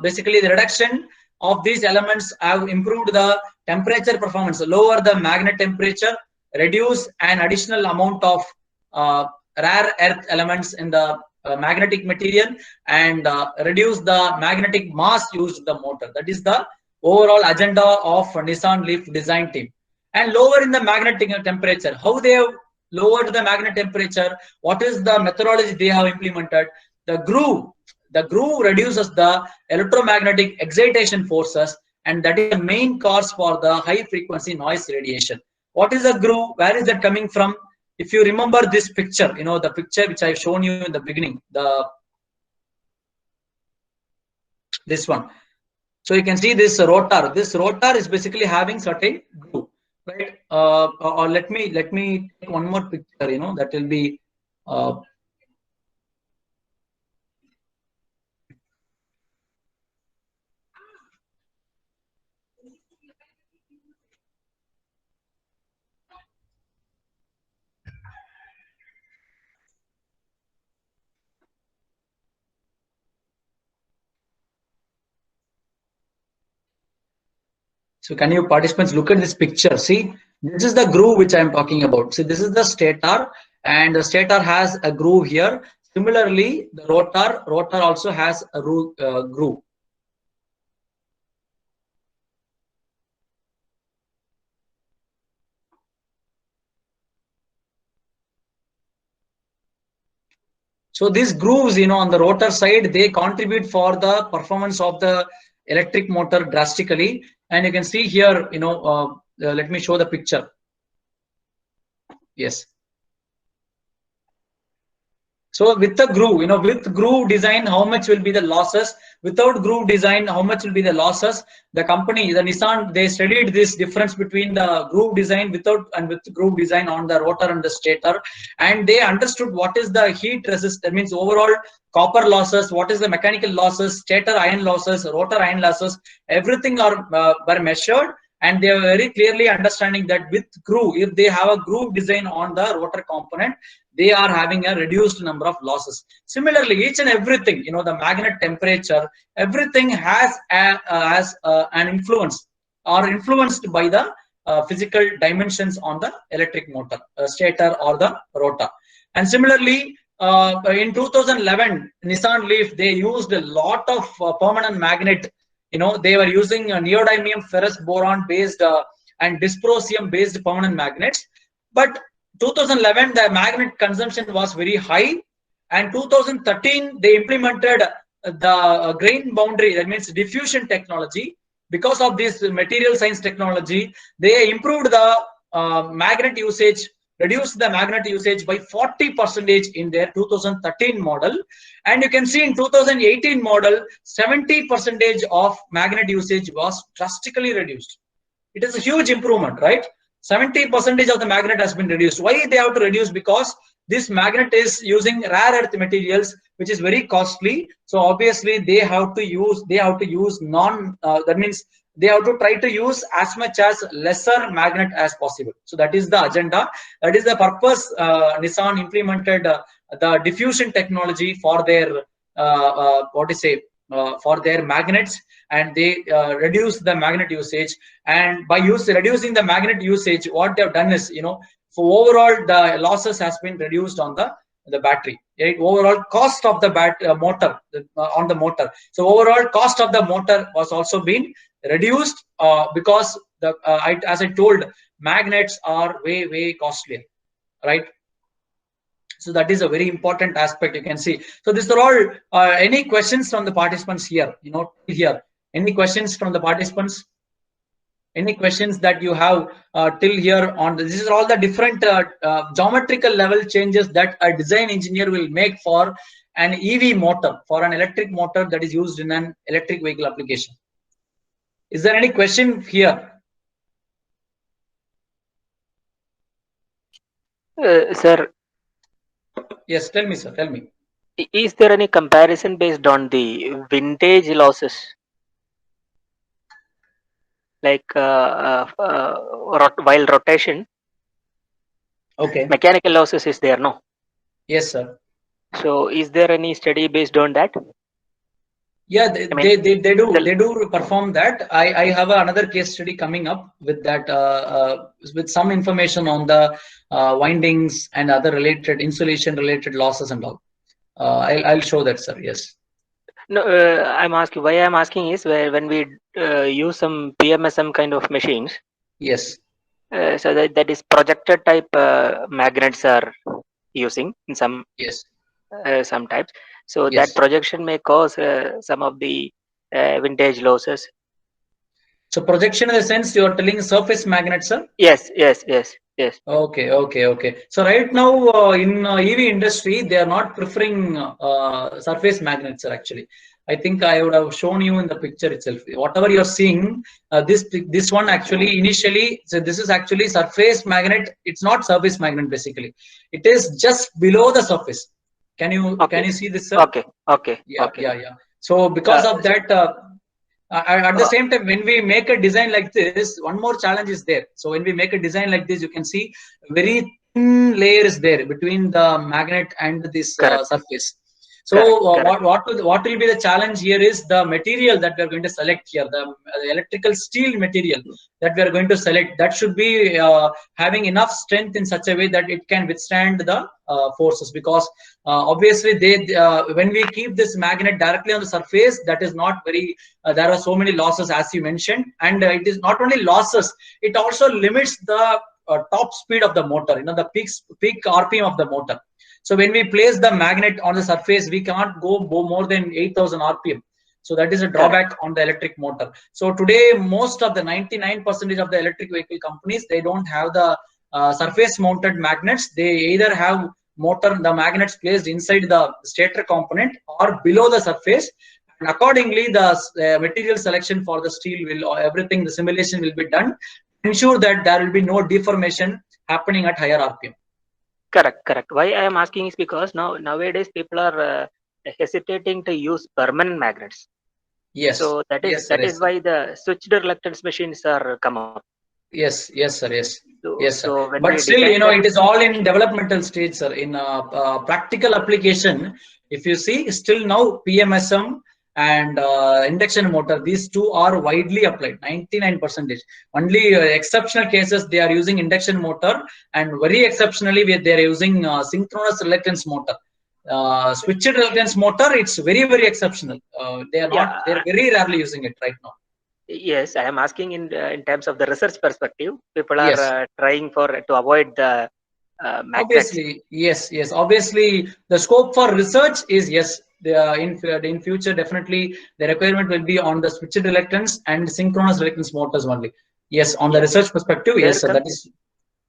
basically the reduction of these elements have improved the temperature performance, lower the magnet temperature, reduce an additional amount of rare earth elements in the magnetic material, and reduce the magnetic mass used in the motor. That is the overall agenda of Nissan Leaf design team. And lower in the magnetic temperature. How they have lowered the magnet temperature? What is the methodology they have implemented? The groove reduces the electromagnetic excitation forces, and that is the main cause for the high frequency noise radiation. What is the groove? Where is that coming from? If you remember this picture, the picture which I've shown you in the beginning, this one. So you can see this rotor. This rotor is basically having certain groove, right? Or let me take one more picture. That will be. So can you participants look at this picture? See, this is the groove which I am talking about. See, this is the stator, and the stator has a groove here. Similarly, the rotor also has a groove. So these grooves, on the rotor side, they contribute for the performance of the electric motor drastically. And you can see here, let me show the picture. Yes. So with the groove, with groove design, how much will be the losses? Without groove design, how much will be the losses? The company, the Nissan, they studied this difference between the groove design without and with groove design on the rotor and the stator, and they understood what is the heat resist. That means overall copper losses, what is the mechanical losses, stator iron losses, rotor iron losses. Everything were measured, and they are very clearly understanding that with groove, if they have a groove design on the rotor component, they are having a reduced number of losses. Similarly, each and everything, the magnet temperature, everything has an influence or influenced by the physical dimensions on the electric motor, stator or the rotor. And similarly, in 2011, Nissan Leaf, they used a lot of permanent magnet. They were using neodymium ferrous boron based and dysprosium based permanent magnets. But 2011, the magnet consumption was very high, and 2013 they implemented the grain boundary, that means diffusion technology. Because of this material science technology, they improved the magnet usage, reduced the magnet usage by 40% in their 2013 model. And you can see in 2018 model, 70% of magnet usage was drastically reduced. It is a huge improvement, right? 70% of the magnet has been reduced. Why they have to reduce? Because this magnet is using rare earth materials, which is very costly. So obviously they have to use that means they have to try to use as much as lesser magnet as possible. So that is the agenda. That is the purpose. Nissan implemented the diffusion technology for their for their magnets, and they reduce the magnet usage. And by reducing the magnet usage, what they have done is, for overall the losses has been reduced on the battery, right? Overall cost of the motor on the motor. So overall cost of the motor was also been reduced because as I told, magnets are way costlier, right? So that is a very important aspect, you can see. So these are all any questions from the participants here, here. Any questions from the participants? Any questions that you have till here on this? Is all the different geometrical level changes that a design engineer will make for an EV motor, for an electric motor that is used in an electric vehicle application. Is there any question here? Sir. Yes, tell me, sir. Tell me. Is there any comparison based on the vintage losses? Like while rotation, okay, mechanical losses is there, no? Yes, sir. So is there any study based on that? Yeah, they do perform that. I have another case study coming up with that, with some information on the windings and other related insulation related losses and all. I'll show that, sir. Yes. No, I'm asking. Why I'm asking is when we use some PMSM kind of machines. Yes. So that is projector type magnets are using in some. Yes. Some types. So yes. that projection may cause some of the vintage losses. So projection in the sense you are telling surface magnets, sir? Yes. Okay. So right now in EV industry, they are not preferring surface magnets, sir, actually. I think I would have shown you in the picture itself. Whatever you're seeing, this one actually initially, so this is actually surface magnet. It's not surface magnet basically. It is just below the surface. Can you see this, sir? Okay. Yeah. So because of that, at the same time, when we make a design like this, one more challenge is there. So when we make a design like this, you can see very thin layer is there between the magnet and this surface. So what will be the challenge here is the material that we are going to select here, the electrical steel material that we are going to select, that should be having enough strength in such a way that it can withstand the forces, because obviously when we keep this magnet directly on the surface, that is not very there are so many losses, as you mentioned, and it is not only losses, it also limits the top speed of the motor, the peak RPM of the motor. So when we place the magnet on the surface, we cannot go more than 8,000 RPM. So that is a drawback on the electric motor. So today, most of the 99% of the electric vehicle companies, they don't have the surface mounted magnets. They either have the magnets placed inside the stator component or below the surface. And accordingly, the material selection for the steel everything, the simulation will be done to ensure that there will be no deformation happening at higher RPM. Correct. Why I am asking is because nowadays people are hesitating to use permanent magnets. Yes. So that is why the switched reluctance machines are come up. Yes, sir. Yes. So But still, it is all in developmental stage, sir. In practical application, if you see, still now PMSM and induction motor, these two are widely applied, 99%. Only exceptional cases they are using induction motor, and very exceptionally they are using synchronous reluctance motor. Switched reluctance motor, it's very exceptional. They are very rarely using it right now. Yes, I am asking in terms of the research perspective. People are trying to avoid the magnets. Obviously, yes. Obviously, the scope for research is yes. In future, definitely the requirement will be on the switched reluctance and synchronous reluctance motors only. Yes, on the research perspective, yes, sir.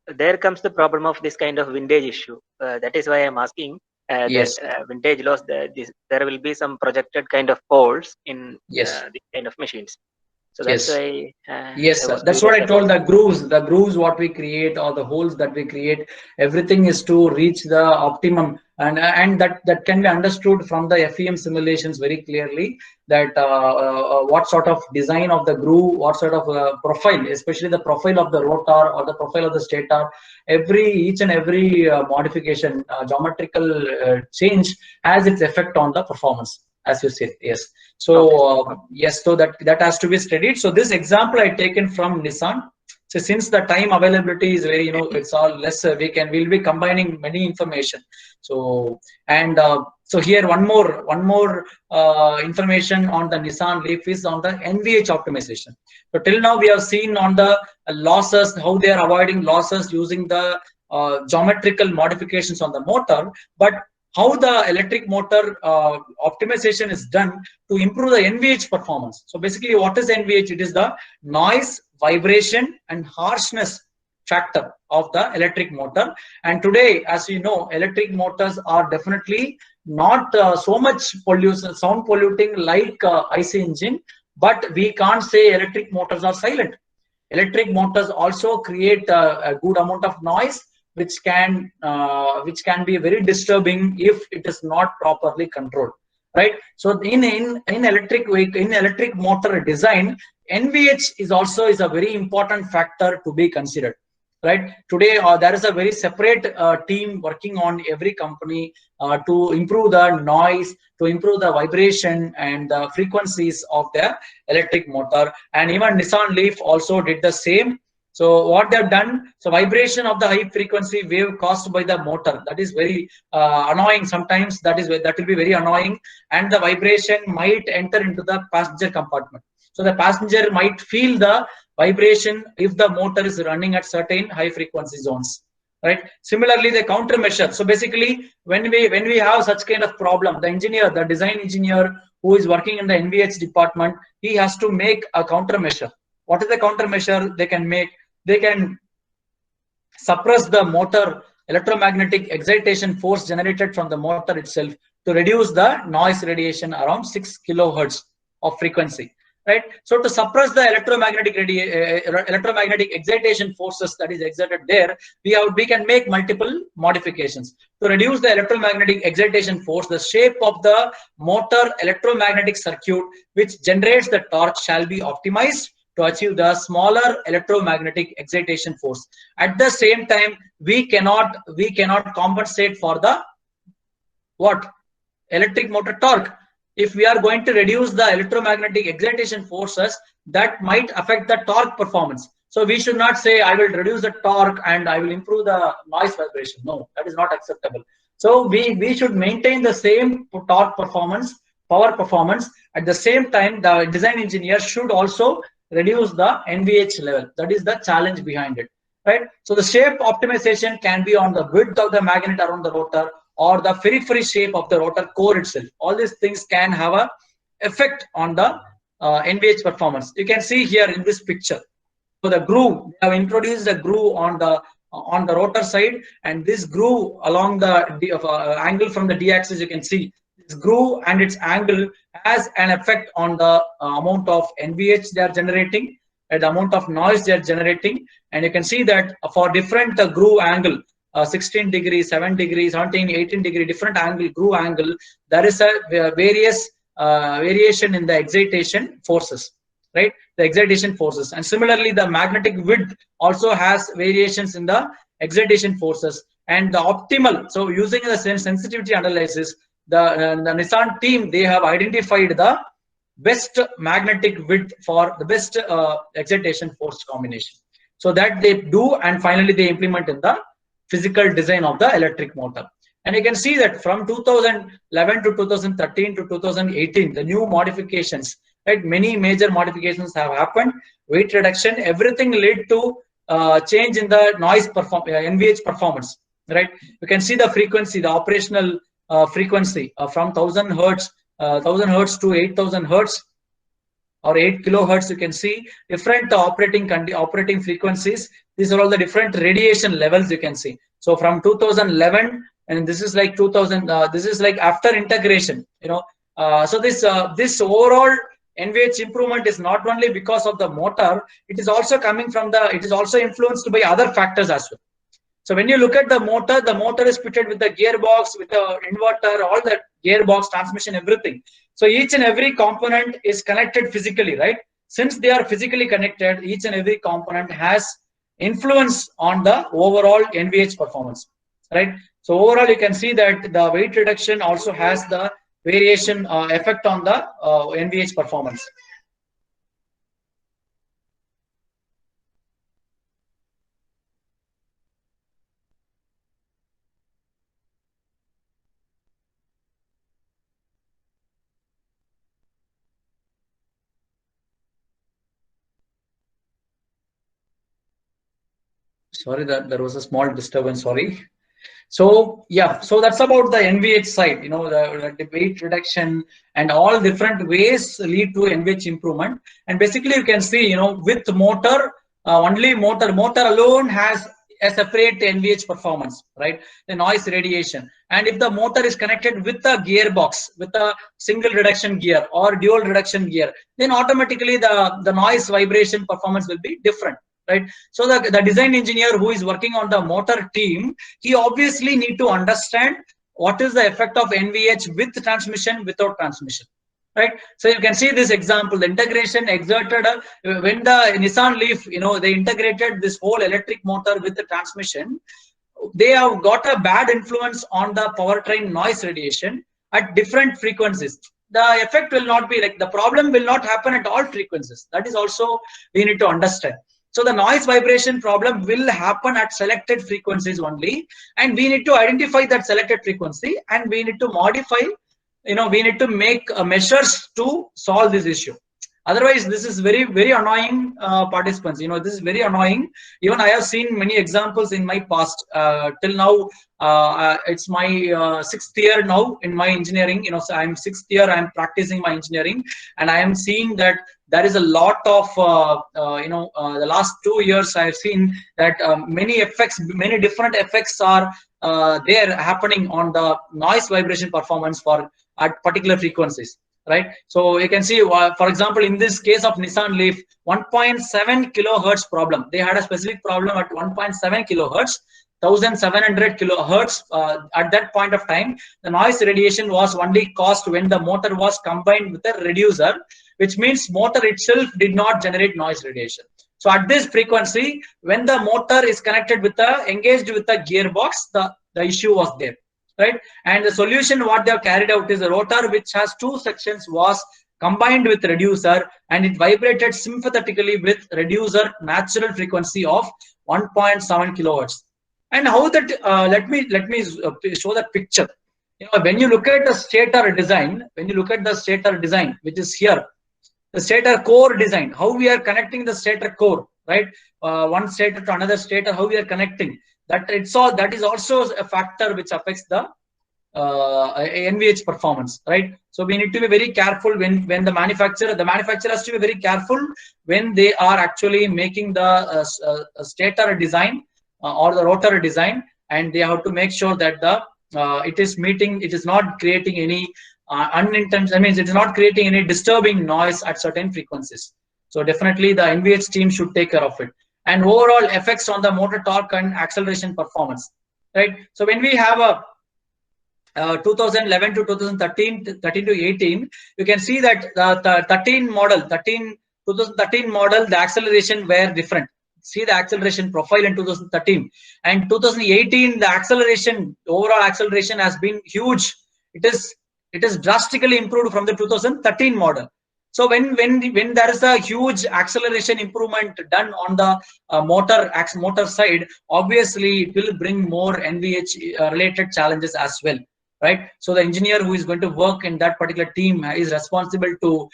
There comes the problem of this kind of windage issue. That is why I am asking. That windage loss, there will be some projected kind of faults in these kind of machines. So that's why. Yes, sir. That's what I told. The grooves what we create, or the holes that we create, everything is to reach the optimum, and that can be understood from the FEM simulations very clearly. That what sort of design of the groove, what sort of profile, especially the profile of the rotor or the profile of the stator, each and every modification, geometrical change has its effect on the performance, as you said. Yes. So yes, so that has to be studied. So this example I taken from Nissan. So since the time availability is very, it's all less, we'll be combining many information. So so here one more information on the Nissan Leaf is on the NVH optimization. So till now we have seen on the losses, how they are avoiding losses using the geometrical modifications on the motor, but how the electric motor optimization is done to improve the NVH performance. So basically, what is NVH? It is the noise, vibration, and harshness factor of the electric motor. And today, as you know, electric motors are definitely not so much sound polluting like IC engine, but we can't say electric motors are silent. Electric motors also create a good amount of noise, which can be very disturbing if it is not properly controlled, right? So in electric motor design, NVH is a very important factor to be considered, right? Today there is a very separate team working on every company to improve the noise, to improve the vibration and the frequencies of the electric motor. And even Nissan Leaf also did the same. So what they've done, so vibration of the high frequency wave caused by the motor, that is very annoying sometimes. That will be very annoying, and the vibration might enter into the passenger compartment. So the passenger might feel the vibration if the motor is running at certain high frequency zones, right? Similarly, the countermeasure. So basically, when we have such kind of problem, the design engineer who is working in the NVH department, he has to make a countermeasure. What is the countermeasure they can make? They can suppress the motor electromagnetic excitation force generated from the motor itself to reduce the noise radiation around 6 kilohertz of frequency, right? So to suppress the electromagnetic excitation forces that is exerted there, we can make multiple modifications. To reduce the electromagnetic excitation force, the shape of the motor electromagnetic circuit which generates the torque shall be optimized to achieve the smaller electromagnetic excitation force. At the same time, we cannot compensate for the electric motor torque. If we are going to reduce the electromagnetic excitation forces, that might affect the torque performance. So we should not say I will reduce the torque and I will improve the noise vibration. No, that is not acceptable. So we should maintain the same torque performance, power performance. At the same time, the design engineer should also reduce the NVH level. That is the challenge behind it, right? So the shape optimization can be on the width of the magnet around the rotor or the periphery shape of the rotor core itself. All these things can have a effect on the NVH performance. You can see here in this picture. So the groove, they have introduced a groove on the rotor side, and this groove along the angle from the d-axis, you can see this groove and its angle has an effect on the amount of NVH they are generating, and the amount of noise they are generating. And you can see that for different groove angle, 16 degrees, 7 degrees, 17, 18 degree, different angle, groove angle, there is a various variation in the excitation forces, right? The excitation forces. And similarly, the magnetic width also has variations in the excitation forces. And the optimal, so using the same sensitivity analysis, the Nissan team, they have identified the best magnetic width for the best excitation force combination. So that they do, and finally they implement in the physical design of the electric motor. And you can see that from 2011 to 2013 to 2018, the new modifications, right? Many major modifications have happened. Weight reduction, everything led to change in the noise NVH performance, right? You can see the frequency, the operational frequency from 1000 hertz to 8000 hertz or 8 kilohertz. You can see different operating frequencies. These are all the different radiation levels you can see. So from 2011, and this is like 2000. This is like after integration. So this overall NVH improvement is not only because of the motor. It is also coming from the. It is also influenced by other factors as well. So when you look at the motor is fitted with the gearbox, with the inverter, all the gearbox, transmission, everything. So each and every component is connected physically, right? Since they are physically connected, each and every component has influence on the overall NVH performance, right? So overall, you can see that the weight reduction also has the variation effect on the NVH performance. Sorry that there was a small disturbance, sorry. So yeah, so that's about the NVH side, the weight reduction and all different ways lead to NVH improvement. And basically you can see, with motor, only motor alone has a separate NVH performance, right? The noise radiation. And if the motor is connected with a gearbox, with a single reduction gear or dual reduction gear, then automatically the noise vibration performance will be different. Right. So the design engineer who is working on the motor team, he obviously need to understand what is the effect of NVH with transmission, without transmission. Right. So you can see this example, the integration exerted when the Nissan Leaf, they integrated this whole electric motor with the transmission. They have got a bad influence on the powertrain noise radiation at different frequencies. The effect will not be like the problem will not happen at all frequencies. That is also we need to understand. So the noise vibration problem will happen at selected frequencies only, and we need to identify that selected frequency, and we need to modify, we need to make measures to solve this issue. Otherwise, this is very, very annoying, participants. This is very annoying. Even I have seen many examples in my past. Till now, it's my 6th year now in my engineering. So I'm 6th year. I'm practicing my engineering, and I am seeing that there is a lot of, the last 2 years I've seen that many different effects are there happening on the noise vibration performance at particular frequencies. Right. So you can see, for example, in this case of Nissan Leaf, 1.7 kilohertz problem. They had a specific problem at 1.7 kilohertz, 1700 kilohertz. At that point of time, the noise radiation was only caused when the motor was combined with a reducer, which means motor itself did not generate noise radiation. So at this frequency, when the motor is connected with engaged with the gearbox, the issue was there. right? And the solution what they have carried out is a rotor which has two sections was combined with reducer, and it vibrated sympathetically with reducer natural frequency of 1.7 kilohertz. And how that? Let me show that picture. When you look at the stator design, which is here, the stator core design, how we are connecting the stator core, right? One stator to another stator, how we are connecting that. That is also a factor which affects the NVH performance, right? So we need to be very careful when the manufacturer has to be very careful when they are actually making the stator design or the rotor design, and they have to make sure that it is not creating any unintentional, it is not creating any disturbing noise at certain frequencies. So definitely the NVH team should take care of it. And overall effects on the motor torque and acceleration performance, right? So when we have a 2011 to 2013 to 18, you can see that the 2013 model, the acceleration were different. See the acceleration profile in 2013 and 2018. The overall acceleration has been huge. It is drastically improved from the 2013 model. So when there is a huge acceleration improvement done on the motor side, obviously it will bring more NVH related challenges as well, right? So the engineer who is going to work in that particular team is responsible to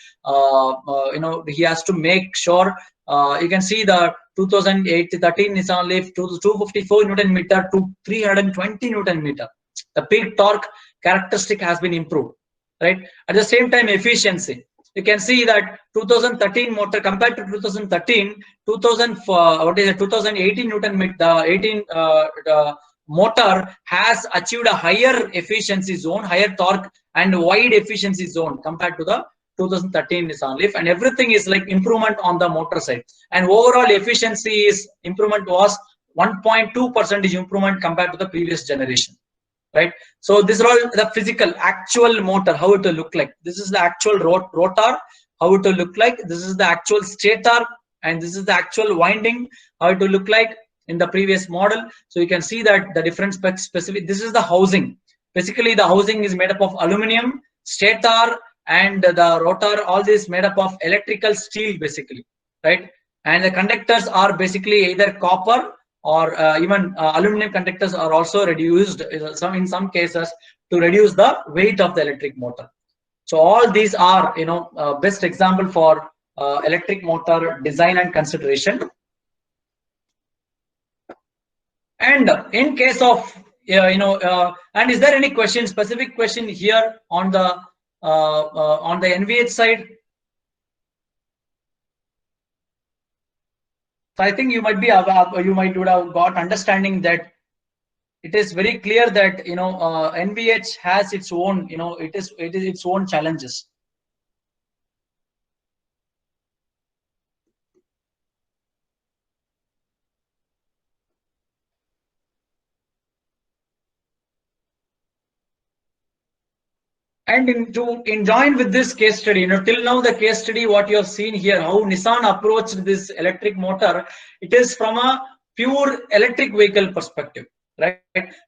he has to make sure. You can see the 2013 Nissan Leaf 254 Newton meter to 320 Newton meter. The peak torque characteristic has been improved, right? At the same time, efficiency. You can see that 2013 motor compared to 2013, 2018 Newton meter, 18 motor has achieved a higher efficiency zone, higher torque and wide efficiency zone compared to the 2013 Nissan Leaf, and everything is like improvement on the motor side. And overall efficiency improvement was 1.2% improvement compared to the previous generation, right? So this is all the physical actual motor, how it will look like. This is the actual rotor, how it will look like. This is the actual stator, and this is the actual winding, how it will look like in the previous model. So you can see that the different specific. This is the housing. Basically, the housing is made up of aluminum, stator, and the rotor. All this made up of electrical steel, basically, right? And the conductors are basically either copper or even aluminum conductors are also reduced in some cases to reduce the weight of the electric motor. So all these are best example for electric motor design and consideration. And in case of and is there any specific question here on the NVH side? So I think you would have got understanding that it is very clear that NVH has its own it is its own challenges. And in join with this case study, till now the case study what you have seen here, how Nissan approached this electric motor, it is from a pure electric vehicle perspective, right?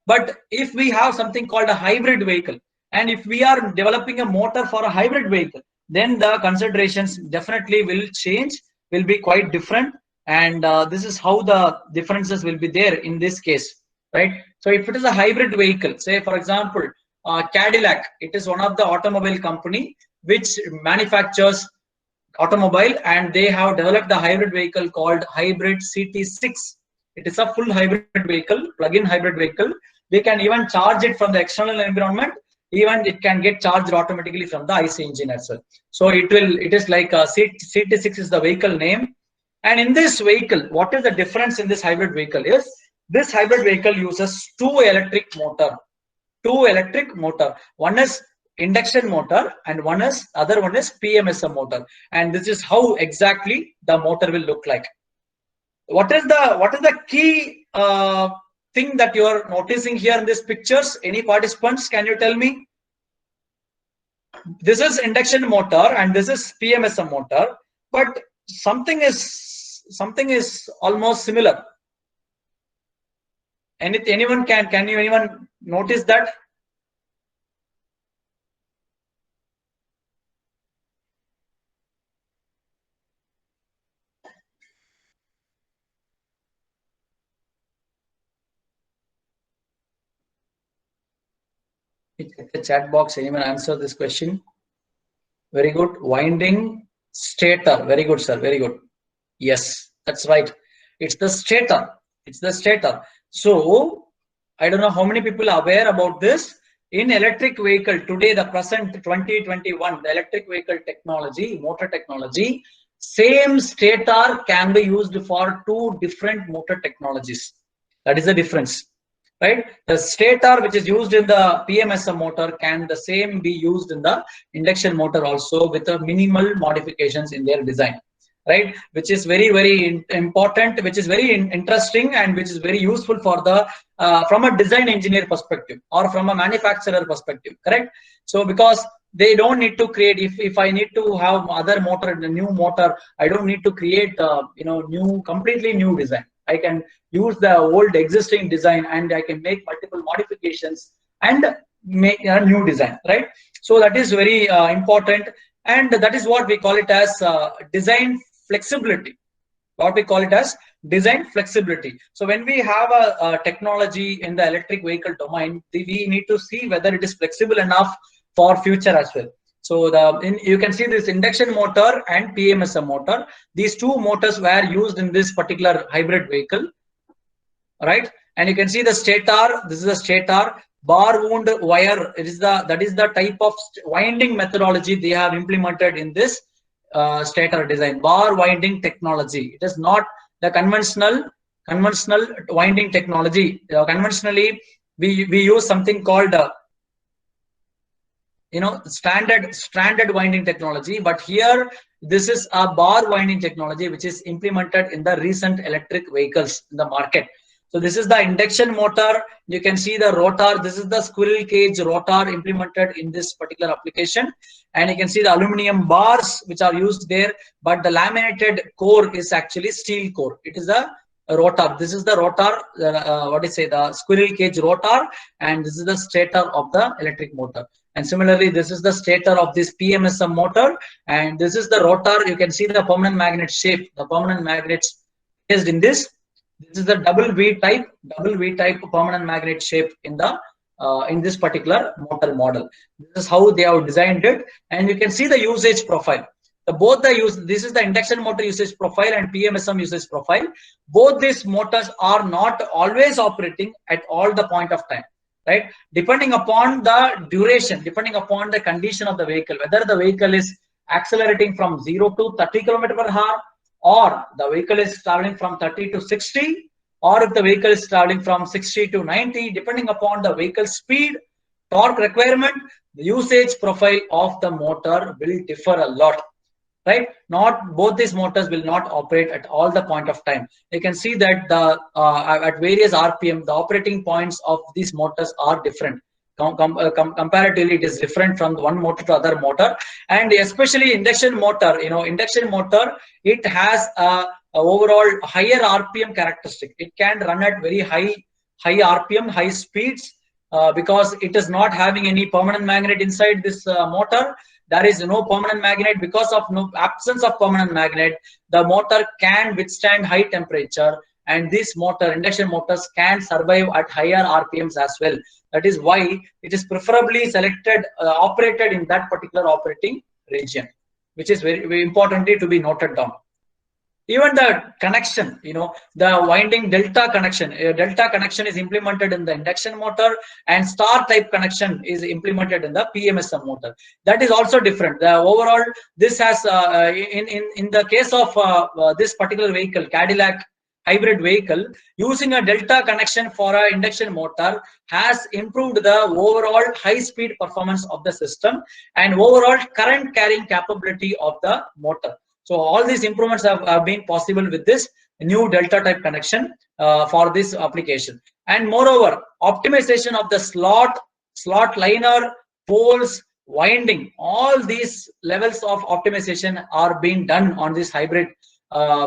But if we have something called a hybrid vehicle, and if we are developing a motor for a hybrid vehicle, then the considerations definitely will change, will be quite different, and this is how the differences will be there in this case, right? So if it is a hybrid vehicle, say for example, Cadillac, it is one of the automobile company which manufactures automobile, and they have developed a hybrid vehicle called Hybrid CT6. It is a full hybrid vehicle, plug-in hybrid vehicle. They can even charge it from the external environment. Even it can get charged automatically from the IC engine as well. So it is like CT6 is the vehicle name. And in this vehicle, what is the difference in this hybrid vehicle is this hybrid vehicle uses two electric motor. One is induction motor and other one is PMSM motor, and this is how exactly the motor will look like. What is the key thing that you are noticing here in these pictures? Any participants, can you tell me? This is induction motor and this is PMSM motor, but something is almost similar. Anyone can you notice that? Check the chat box. Anyone answer this question? Very good. Winding stator. Very good, sir. Very good. Yes, that's right. It's the stator. It's the stator. So I don't know how many people are aware about this. In electric vehicle today, the present 2021, the electric vehicle technology, motor technology, same stator can be used for two different motor technologies. That is the difference, right? The stator which is used in the PMSM motor can the same be used in the induction motor also with a minimal modifications in their design, right? Which is very important, which is very interesting, and which is very useful for the from a design engineer perspective or from a manufacturer perspective, correct? So because they don't need to create, if I need to have other motor, the new motor, I don't need to create completely new design. I can use the old existing design and I can make multiple modifications and make a new design, right? So that is very important, and that is what we call it as design flexibility. What we call it as design flexibility. So when we have a technology in the electric vehicle domain, we need to see whether it is flexible enough for future as well. So you can see this induction motor and PMSM motor. These two motors were used in this particular hybrid vehicle, right? And you can see the stator. This is the stator. Bar wound wire. That is the type of winding methodology they have implemented in this stator design. Bar winding technology. It is not the conventional winding technology. Conventionally, we use something called standard winding technology, but here this is a bar winding technology which is implemented in the recent electric vehicles in the market. So this is the induction motor. You can see the rotor. This is the squirrel cage rotor implemented in this particular application, and you can see the aluminum bars which are used there, but the laminated core is actually steel core. It is a rotor. This is the rotor, the squirrel cage rotor, and this is the stator of the electric motor. And similarly, this is the stator of this PMSM motor, and this is the rotor. You can see the permanent magnet shape. The permanent magnets placed in this. This is the double V type permanent magnet shape in the in this particular motor model. This is how they have designed it, and you can see the usage profile. This is the induction motor usage profile and PMSM usage profile. Both these motors are not always operating at all the point of time, right? Depending upon the duration, depending upon the condition of the vehicle, whether the vehicle is accelerating from 0 to 30 km/h, or the vehicle is traveling from 30 to 60, or if the vehicle is traveling from 60 to 90, depending upon the vehicle speed, torque requirement, the usage profile of the motor will differ a lot, right? Not both these motors will not operate at all the point of time. You can see that at various RPM, the operating points of these motors are different. Comparatively, it is different from one motor to other motor, and especially induction motor. Induction motor, it has a overall higher RPM characteristic. It can run at very high RPM, high speeds, because it is not having any permanent magnet inside this motor. There is no permanent magnet. Because of no absence of permanent magnet, the motor can withstand high temperature, and this motor, induction motors, can survive at higher RPMs as well. That is why it is preferably selected, operated in that particular operating region, which is very importantly to be noted down. Even the connection, the winding delta connection. Delta connection is implemented in the induction motor, and star type connection is implemented in the PMSM motor. That is also different. The overall, this has in the case of this particular vehicle, Cadillac hybrid vehicle, using a delta connection for an induction motor has improved the overall high speed performance of the system and overall current carrying capability of the motor. So all these improvements have been possible with this new delta type connection for this application. And moreover, optimization of the slot liner, poles, winding, all these levels of optimization are being done on this hybrid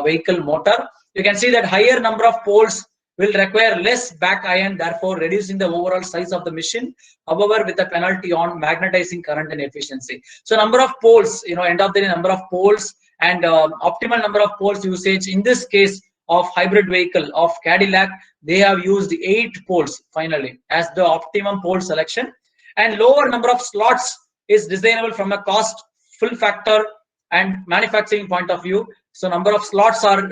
vehicle motor. You can see that higher number of poles will require less back iron, therefore reducing the overall size of the machine. However, with a penalty on magnetizing current and efficiency. So number of poles, end of the day, number of poles and optimal number of poles usage. In this case of hybrid vehicle of Cadillac, they have used 8 poles finally as the optimum pole selection. and lower number of slots is designable from a cost, fill factor, and manufacturing point of view. So number of slots are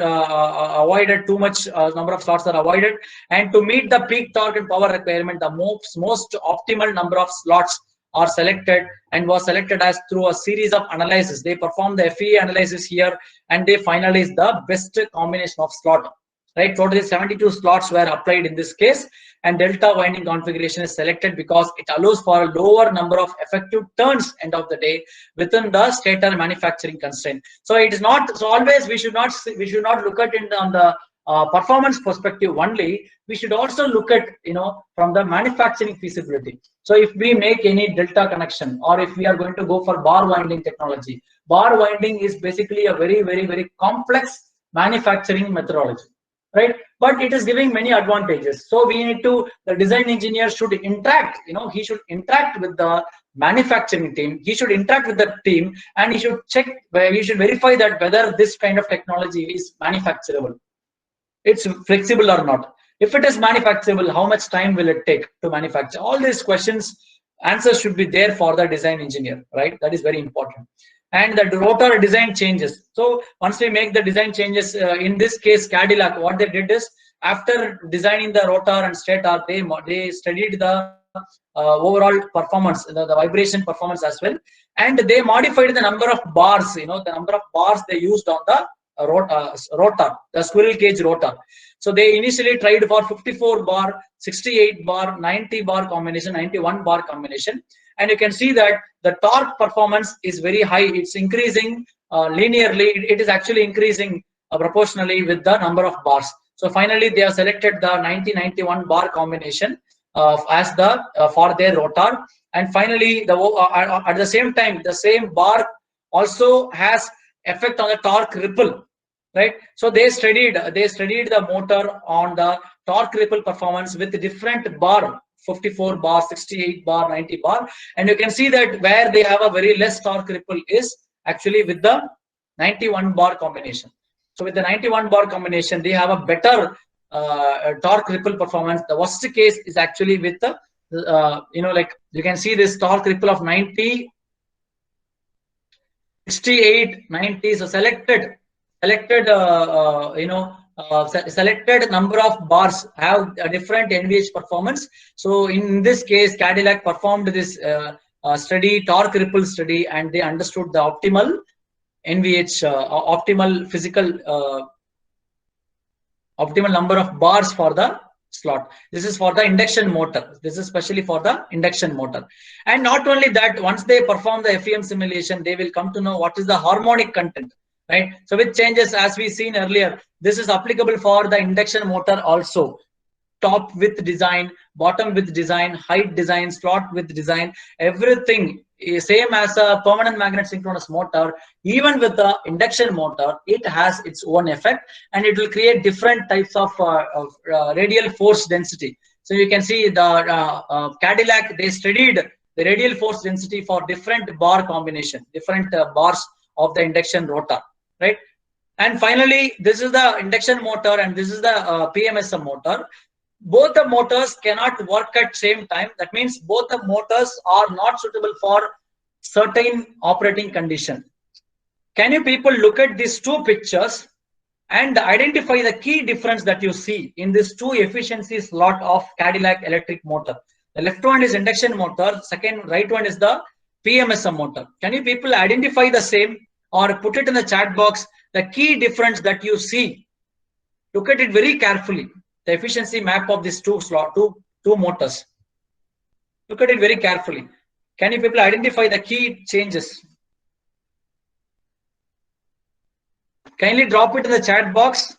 avoided, too much number of slots are avoided, and to meet the peak torque and power requirement, the most optimal number of slots are selected and was selected as through a series of analysis. They perform the FEA analysis here, and they finalize the best combination of slot. Right, totally 72 slots were applied in this case, and delta winding configuration is selected because it allows for a lower number of effective turns end of the day within the stator manufacturing constraint. So it is not, so always we should not look at it on the performance perspective only. We should also look at, from the manufacturing feasibility. So if we make any delta connection, or if we are going to go for bar winding technology, bar winding is basically a very, very, very complex manufacturing methodology, right? But it is giving many advantages. So we need to, the design engineer should interact, he should interact with the manufacturing team, he should interact with the team, and he should check, he should verify that whether this kind of technology is manufacturable, it's flexible or not. If it is manufacturable, how much time will it take to manufacture? All these questions, answers should be there for the design engineer, right? That is very important. And the rotor design changes. So once we make the design changes, in this case, Cadillac, what they did is, after designing the rotor and stator, they studied the overall performance, the vibration performance as well, and they modified the number of bars, the number of bars they used on the rotor, the squirrel cage rotor. So they initially tried for 54 bar, 68 bar, 90 bar combination, 91 bar combination, and you can see that the torque performance is very high. It's increasing linearly. It is actually increasing proportionally with the number of bars. So finally, they have selected the 90-91 bar combination as the for their rotor. And finally, at the same time, the same bar also has effect on the torque ripple, right? So they studied the motor on the torque ripple performance with different bar, 54 bar, 68 bar, 90 bar, and you can see that where they have a very less torque ripple is actually with the 91 bar combination. So with the 91 bar combination, they have a better torque ripple performance. The worst case is actually with the like you can see this torque ripple of 90, 68, 90. So selected number of bars have a different NVH performance. So in this case, Cadillac performed this study, torque ripple study, and they understood the optimal NVH, optimal physical, optimal number of bars for the slot. This is for the induction motor. This is especially for the induction motor. And not only that, once they perform the FEM simulation, they will come to know what is the harmonic content, right? So with changes, as we seen earlier, this is applicable for the induction motor also. Top width design, bottom width design, height design, slot width design, everything is same as a permanent magnet synchronous motor. Even with the induction motor, it has its own effect, and it will create different types of radial force density. So you can see the Cadillac, they studied the radial force density for different bar combination, different bars of the induction rotor, right? And finally, this is the induction motor, and this is the PMSM motor. Both the motors cannot work at same time. That means both the motors are not suitable for certain operating condition. Can you people look at these two pictures and identify the key difference that you see in this two efficiency slot of Cadillac electric motor? The left one is induction motor, right one is the PMSM motor. Can you people identify the same, or put it in the chat box, the key difference that you see? Look at it very carefully. The efficiency map of these two motors. Look at it very carefully. Can you people identify the key changes? Kindly drop it in the chat box.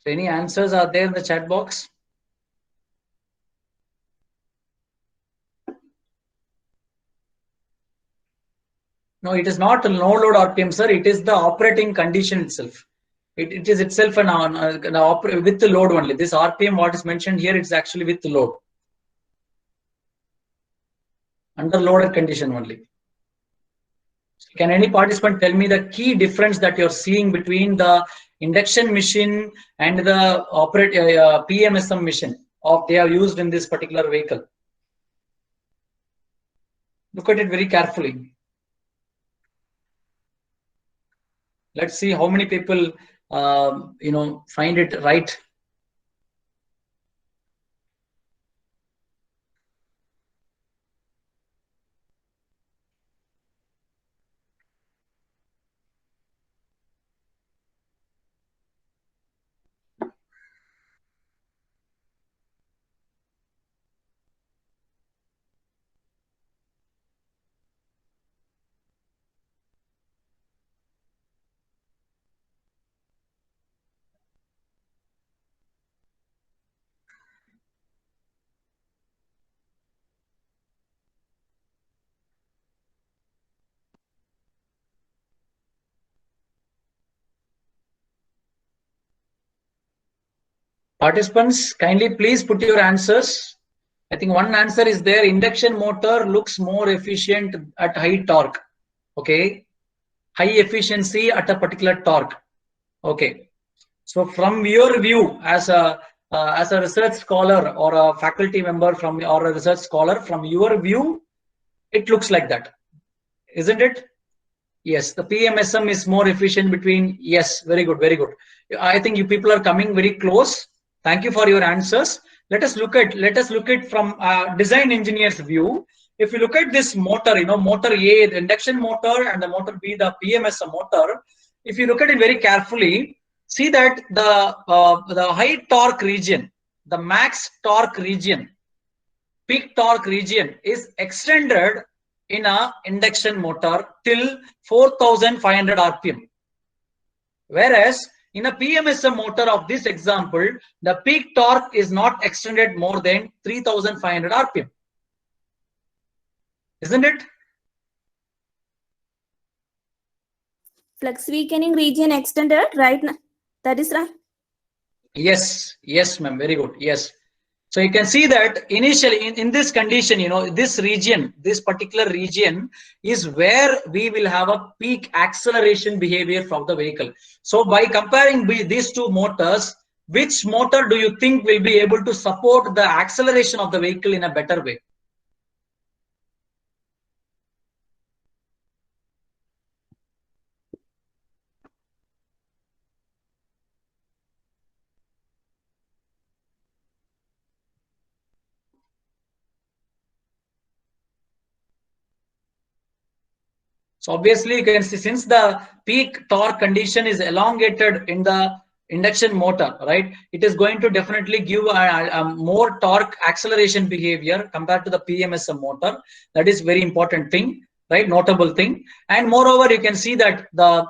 So any answers are there in the chat box? No, it is not a no load RPM, sir. It is the operating condition itself. It is itself with the load only. This RPM, what is mentioned here, it's actually with the load. Under loaded condition only. Can any participant tell me the key difference that you're seeing between the induction machine and the PMSM machine they are used in this particular vehicle? Look at it very carefully. Let's see how many people find it right. Participants, kindly please put your answers. I think one answer is there. Induction motor looks more efficient at high torque. Okay. High efficiency at a particular torque. Okay. So from your view as a research scholar or a faculty member or a research scholar, from your view, it looks like that. Isn't it? Yes, the PMSM is more efficient between, yes, very good, very good. I think you people are coming very close. Thank you for your answers. Let us look at from design engineer's view. If you look at this motor, motor A, the induction motor, and the motor B, the PMSM motor, if you look at it very carefully, see that the high torque region, the max torque region, peak torque region is extended in a induction motor till 4,500 RPM. Whereas in a PMSM motor of this example, the peak torque is not extended more than 3,500 RPM. Isn't it? Flux weakening region extended, right? That is right. Yes, yes, ma'am. Very good. Yes. So you can see that initially in this condition, this region, this particular region is where we will have a peak acceleration behavior from the vehicle. So by comparing these two motors, which motor do you think will be able to support the acceleration of the vehicle in a better way? So obviously you can see, since the peak torque condition is elongated in the induction motor, right, it is going to definitely give a more torque acceleration behavior compared to the PMSM motor. That is very important thing, right, notable thing. And moreover, you can see that the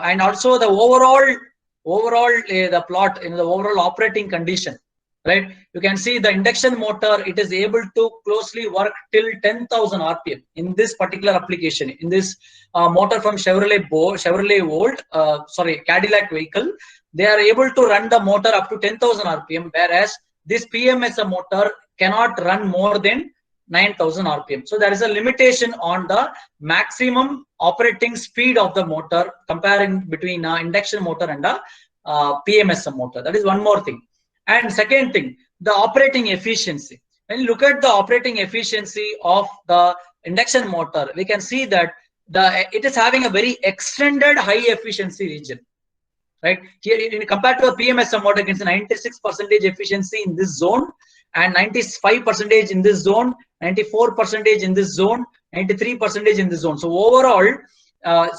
and also the overall the plot in the overall operating condition, right, you can see the induction motor, it is able to closely work till 10,000 RPM in this particular application. In this motor from Cadillac vehicle, they are able to run the motor up to 10,000 RPM, whereas this PMSM motor cannot run more than 9,000 RPM. So there is a limitation on the maximum operating speed of the motor comparing between induction motor and the PMSM motor. That is one more thing. And second thing, the operating efficiency. When you look at the operating efficiency of the induction motor, we can see that it is having a very extended high efficiency region, right? Here, compared to a PMSM motor, you can see 96% efficiency in this zone, and 95% in this zone, 94% in this zone, 93% in this zone. So overall,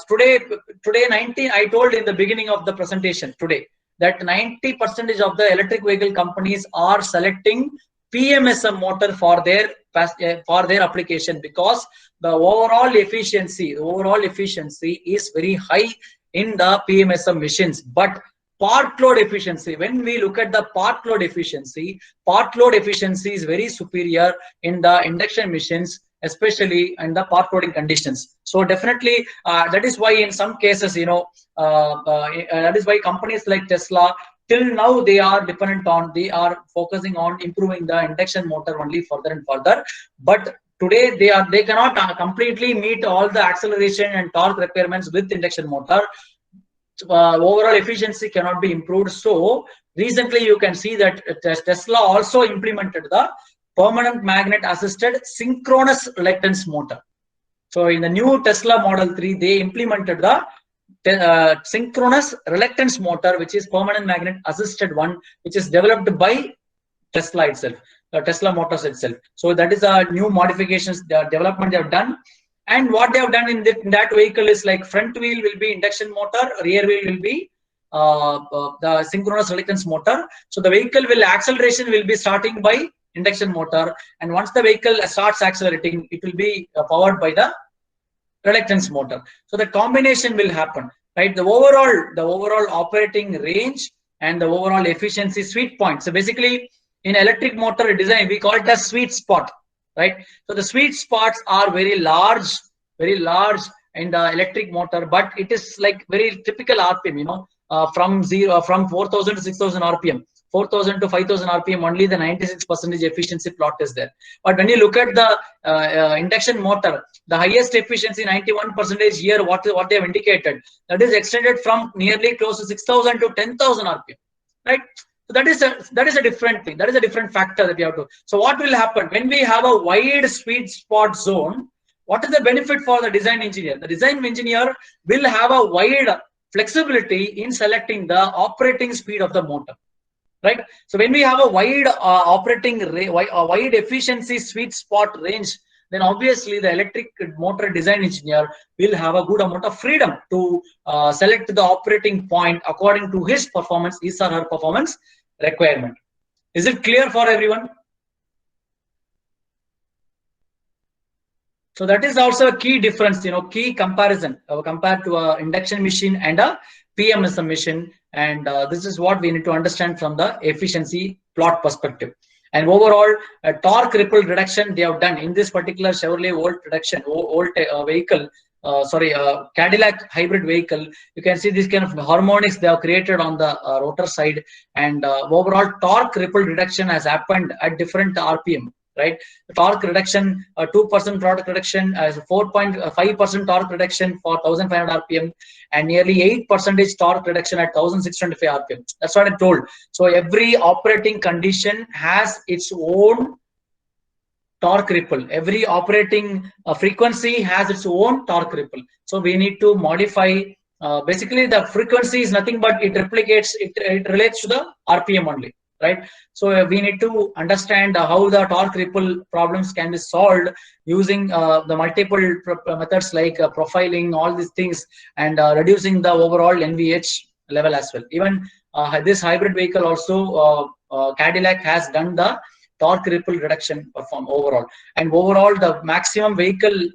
today 19. I told in the beginning of the presentation today that 90% of the electric vehicle companies are selecting PMSM motor for their application, because the overall efficiency is very high in the PMSM machines. But part load efficiency, when we look at the part load efficiency is very superior in the induction machines especially in the part loading conditions. So definitely that is why in some cases, that is why companies like Tesla till now they are focusing on improving the induction motor only further and further. But today they cannot completely meet all the acceleration and torque requirements with induction motor. Overall efficiency cannot be improved. So recently you can see that Tesla also implemented the permanent magnet assisted synchronous reluctance motor. So in the new Tesla Model 3, they implemented the synchronous reluctance motor, which is permanent magnet assisted one, which is developed by Tesla itself, Tesla Motors itself. So that is a new modifications, the development they have done. And what they have done in that vehicle is like front wheel will be induction motor, rear wheel will be the synchronous reluctance motor. So the vehicle acceleration will be starting by induction motor, and once the vehicle starts accelerating, it will be powered by the reluctance motor. So the combination will happen, right? The overall operating range and the overall efficiency sweet point. So basically, in electric motor design, we call it a sweet spot, right? So the sweet spots are very large in the electric motor, but it is like very typical RPM, from 4,000 to 6,000 RPM. 4,000 to 5,000 RPM, only the 96% efficiency plot is there. But when you look at the induction motor, the highest efficiency 91% here, what they have indicated, that is extended from nearly close to 6,000 to 10,000 RPM, right? So that is a different thing. That is a different factor that you have to. So what will happen when we have a wide sweet spot zone? What is the benefit for the design engineer? The design engineer will have a wide flexibility in selecting the operating speed of the motor, right? So when we have a wide wide efficiency sweet spot range, then obviously the electric motor design engineer will have a good amount of freedom to select the operating point according to his or her performance requirement. Is it clear for everyone? So that is also a key difference, key comparison compared to a induction machine and a PMSM machine. And this is what we need to understand from the efficiency plot perspective. And overall, a torque ripple reduction they have done in this particular Chevrolet Volt vehicle, Cadillac hybrid vehicle. You can see this kind of harmonics they have created on the rotor side, and overall torque ripple reduction has happened at different RPM. Right, the torque reduction, 2% torque reduction, 4.5% torque reduction for 1,500 RPM, and nearly 8% torque reduction at 1,625 RPM. That's what I told. So every operating condition has its own torque ripple. Every operating frequency has its own torque ripple. So we need to modify. Basically, the frequency is nothing but it replicates. It relates to the RPM only. Right, so we need to understand how the torque ripple problems can be solved using the multiple methods like profiling, all these things, and reducing the overall NVH level as well. Even this hybrid vehicle also, Cadillac has done the torque ripple reduction overall, and overall the maximum vehicle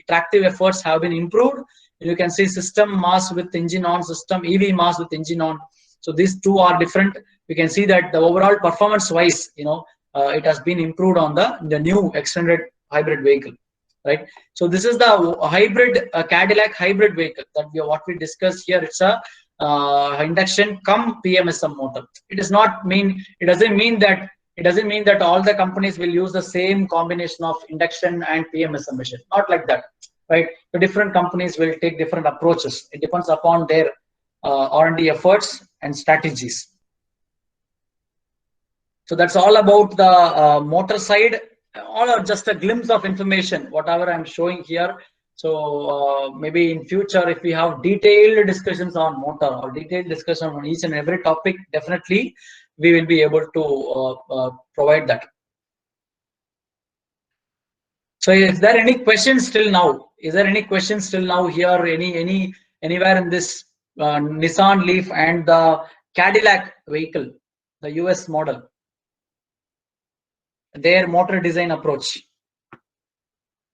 tractive efforts have been improved. You can see system mass with engine on, system EV mass with engine on. So these two are different. We can see that the overall performance wise, it has been improved on the new extended hybrid vehicle, right? So this is the hybrid Cadillac hybrid vehicle that what we discussed here. It's a induction cum PMSM motor. It doesn't mean that all the companies will use the same combination of induction and PMSM machine. Not like that, right? The different companies will take different approaches. It depends upon their R&D efforts and strategies. So that's all about the motor side. All are just a glimpse of information, whatever I'm showing here. So maybe in future, if we have detailed discussions on motor or detailed discussion on each and every topic, definitely we will be able to provide that. So is there any questions till now? Is there any questions till now here? Anywhere in this Nissan Leaf and the Cadillac vehicle, the US model, their motor design approach?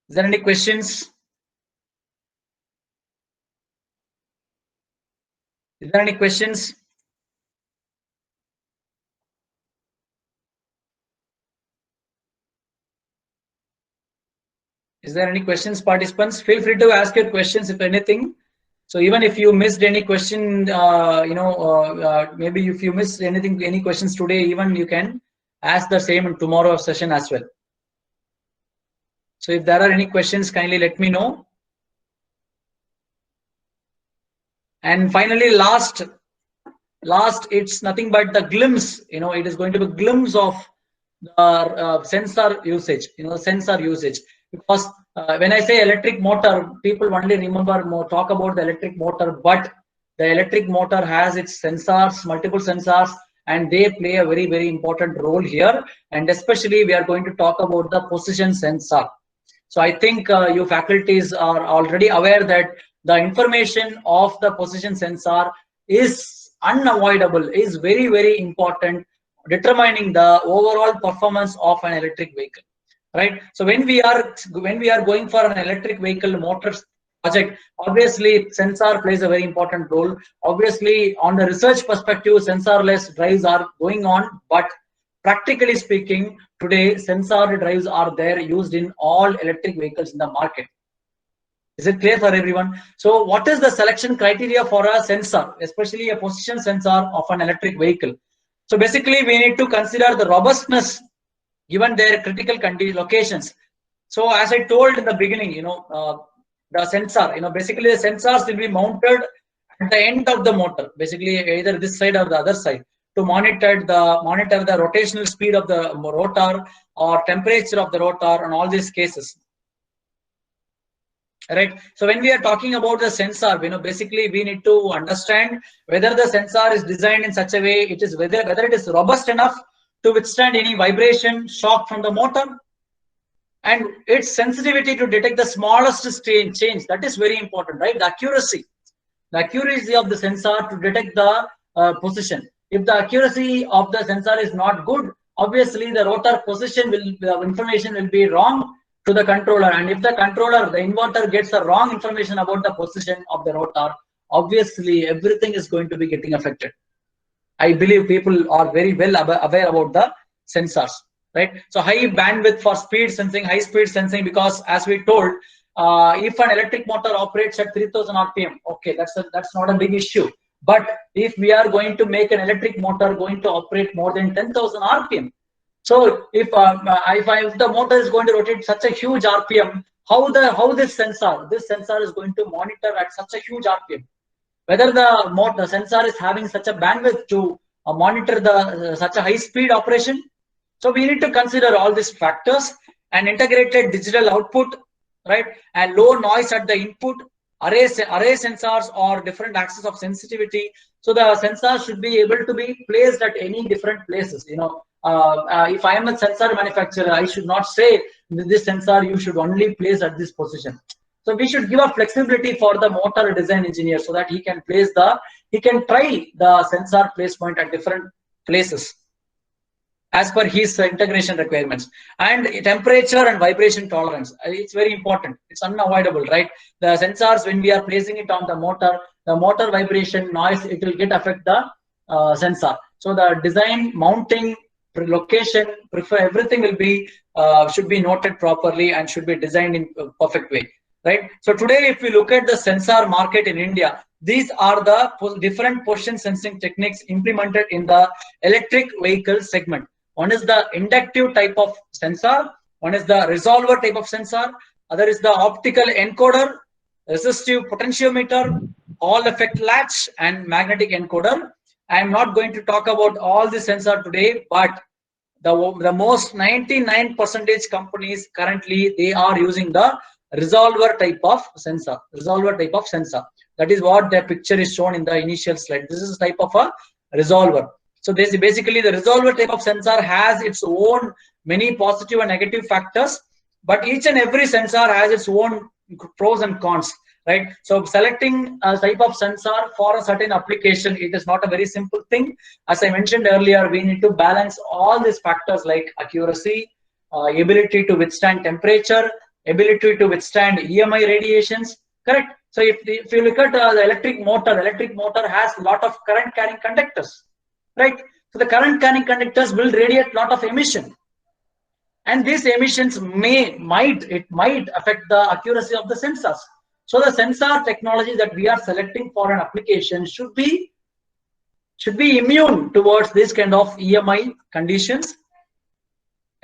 Is there any questions? Is there any questions? Is there any questions, participants? Feel free to ask your questions if anything. So even if you missed any question, maybe if you missed anything, any questions today, even you can ask the same in tomorrow's session as well. So if there are any questions, kindly let me know. And finally, last, it's nothing but the glimpse. It is going to be a glimpse of the sensor usage. Sensor usage. Because when I say electric motor, people only talk about the electric motor, but the electric motor has its sensors, multiple sensors, and they play a very, very important role here. And especially we are going to talk about the position sensor. So I think you faculties are already aware that the information of the position sensor is unavoidable, is very, very important, determining the overall performance of an electric vehicle. Right. So when we are going for an electric vehicle motor project, obviously sensor plays a very important role. Obviously, on the research perspective, sensorless drives are going on, but practically speaking, today sensor drives are there used in all electric vehicles in the market. Is it clear for everyone? So what is the selection criteria for a sensor, especially a position sensor of an electric vehicle? So basically, we need to consider the robustness given their critical locations. So as I told in the beginning, the sensor, basically the sensors will be mounted at the end of the motor, basically either this side or the other side, to monitor the rotational speed of the rotor or temperature of the rotor and all these cases. Right. So when we are talking about the sensor, basically we need to understand whether the sensor is designed in such a way whether it is robust enough to withstand any vibration, shock from the motor, and its sensitivity to detect the smallest change. That is very important, right? The accuracy of the sensor to detect the position. If the accuracy of the sensor is not good, obviously the rotor position information will be wrong to the controller, and if the inverter gets the wrong information about the position of the rotor, obviously everything is going to be getting affected. I believe people are very well aware about the sensors, right? So high bandwidth for speed sensing, high speed sensing, because as we told, if an electric motor operates at 3000 RPM, okay, that's not a big issue. But if we are going to make an electric motor going to operate more than 10,000 RPM, so if the motor is going to rotate such a huge RPM, how this sensor is going to monitor at such a huge RPM? Whether the sensor is having such a bandwidth to monitor such a high speed operation. So we need to consider all these factors, and integrated digital output, right, and low noise at the input, array sensors or different axes of sensitivity. So the sensor should be able to be placed at any different places. If I am a sensor manufacturer, I should not say this sensor you should only place at this position. So we should give a flexibility for the motor design engineer so that he can try the sensor placement at different places as per his integration requirements. And temperature and vibration tolerance, it's very important. It's unavoidable, right? The sensors, when we are placing it on the motor vibration, noise, it will affect the sensor. So the design, mounting, location, everything will be should be noted properly and should be designed in a perfect way, right? So today, if we look at the sensor market in India, these are the different position sensing techniques implemented in the electric vehicle segment. One is the inductive type of sensor, one is the resolver type of sensor, other is the optical encoder, resistive potentiometer, Hall effect latch, and magnetic encoder. I am not going to talk about all the sensor today, but the most 99% companies currently, they are using the resolver type of sensor. That is what the picture is shown in the initial slide. This is type of a resolver. So this is basically the resolver type of sensor has its own many positive and negative factors, but each and every sensor has its own pros and cons, right? So selecting a type of sensor for a certain application, it is not a very simple thing. As I mentioned earlier, we need to balance all these factors like accuracy, ability to withstand temperature, ability to withstand EMI radiations, correct? So if you look at the electric motor has a lot of current carrying conductors, right? So the current carrying conductors will radiate a lot of emission. and these emissions might affect the accuracy of the sensors. So the sensor technology that we are selecting for an application should be immune towards this kind of EMI conditions,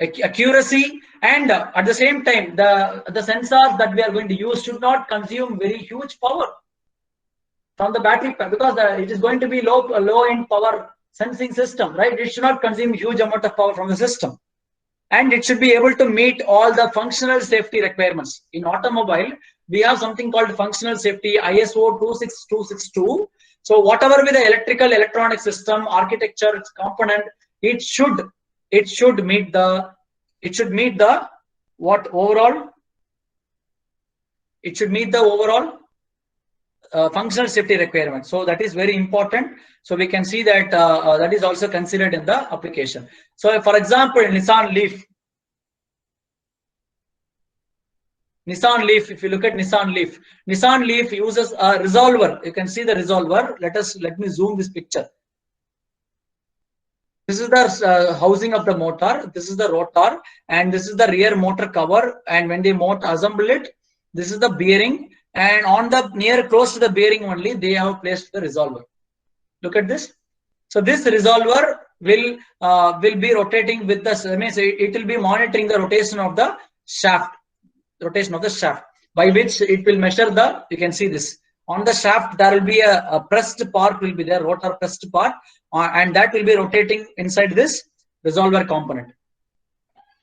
accuracy, and at the same time the sensors that we are going to use should not consume very huge power from the battery pack, because it is going to be low end power sensing system, right? It should not consume huge amount of power from the system, and it should be able to meet all the functional safety requirements. In automobile, we have something called functional safety ISO 26262. So whatever be the electrical electronic system architecture, its component, it should meet the overall functional safety requirement. So that is very important. So we can see that that is also considered in the application. So for example, Nissan Leaf, if you look at Nissan Leaf uses a resolver. You can see the resolver. Let me zoom this picture. This is the housing of the motor. This is the rotor, and this is the rear motor cover. And when they assemble it, this is the bearing. And on the close to the bearing only, they have placed the resolver. Look at this. So this resolver will be rotating with the. It will be monitoring the rotation of the shaft. By which it will measure the. You can see this on the shaft. There will be a pressed part will be there, rotor pressed part, and that will be rotating inside this resolver component.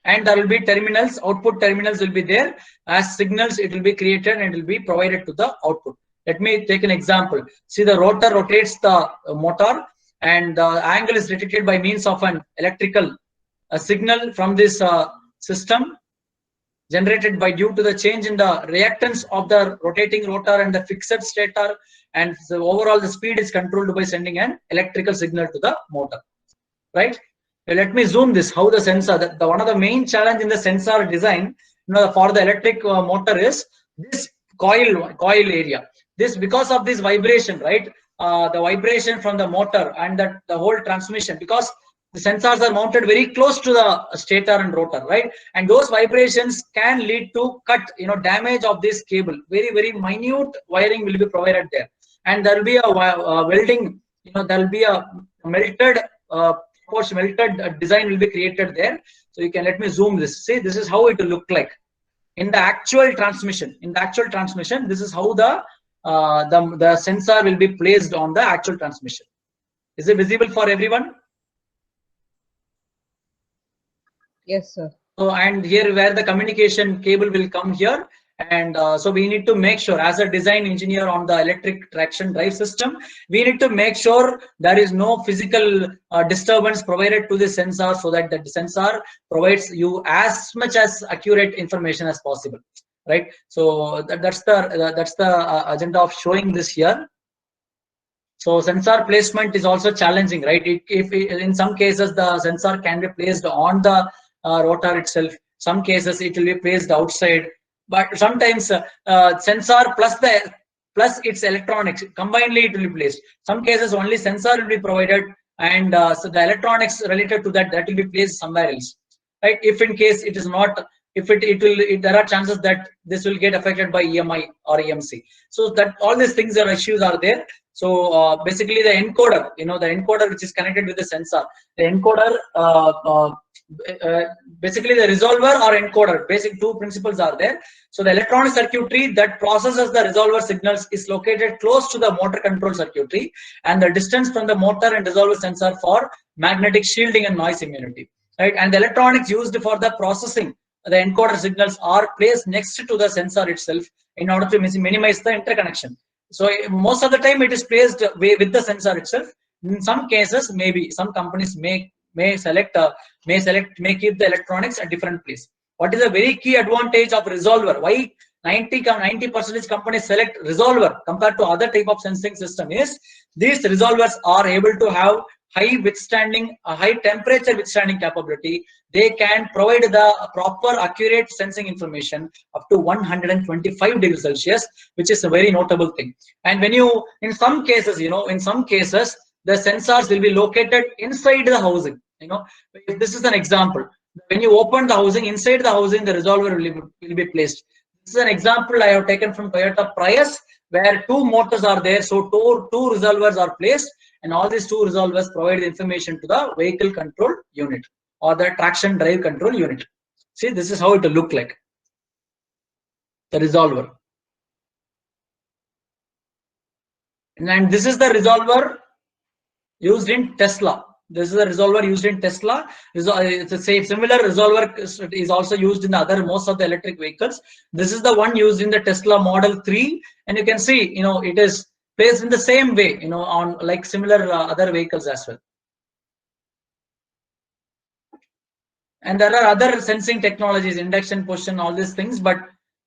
And there will be terminals, output terminals will be there as signals. It will be created and it will be provided to the output. Let me take an example. See, the rotor rotates the motor, and the angle is detected by means of an electrical signal from this system, generated by due to the change in the reactance of the rotating rotor and the fixed stator, and so overall the speed is controlled by sending an electrical signal to the motor, right? Let me zoom this. How the sensor, one of the main challenge in the sensor design, for the electric motor is this coil area. This, because of this vibration, right? The vibration from the motor and the whole transmission, because the sensors are mounted very close to the stator and rotor, right? And those vibrations can lead to damage of this cable. Very, very minute wiring will be provided there, and there will be a welding. There will be a melted design will be created there. So you can, let me zoom this. See, this is how it will look like in the actual transmission. This is how the sensor will be placed on the actual transmission. Is it visible for everyone? Yes, sir. So, and here where the communication cable will come here, and so we need to make sure, as a design engineer on the electric traction drive system, we need to make sure there is no physical disturbance provided to the sensor, so that the sensor provides you as much as accurate information as possible, right? So that's the agenda of showing this here. So sensor placement is also challenging, right? If in some cases the sensor can be placed on the rotor itself. Some cases it will be placed outside, but sometimes sensor plus its electronics combinedly it will be placed. Some cases only sensor will be provided, and so the electronics related to that will be placed somewhere else, right? If in case it is not, there are chances that this will get affected by EMI or EMC. So that all these things issues are there. So basically the encoder, the encoder which is connected with the sensor, the encoder, basically the resolver or encoder, basic two principles are there. So the electronic circuitry that processes the resolver signals is located close to the motor control circuitry, and the distance from the motor and resolver sensor for magnetic shielding and noise immunity, right? And the electronics used for the processing the encoder signals are placed next to the sensor itself in order to minimize the interconnection. So most of the time it is placed with the sensor itself. In some cases, maybe some companies may keep the electronics at different place. What is a very key advantage of resolver? Why 90% companies select resolver compared to other type of sensing system is these resolvers are able to have high temperature withstanding capability. They can provide the proper accurate sensing information up to 125 degrees Celsius, which is a very notable thing. And when in some cases, the sensors will be located inside the housing. If this is an example. When you open the housing, inside the housing, the resolver will be placed. This is an example I have taken from Toyota Prius, where 2 motors are there. So two resolvers are placed, and all these 2 resolvers provide the information to the vehicle control unit or the traction drive control unit. See, this is how it will look like. The resolver. And this is the resolver used in Tesla. This is the resolver used in Tesla. It's the same similar resolver is also used in the most of the electric vehicles. This is the one used in the Tesla Model 3, and you can see, it is placed in the same way, on like similar other vehicles as well. And there are other sensing technologies, induction, position, all these things. But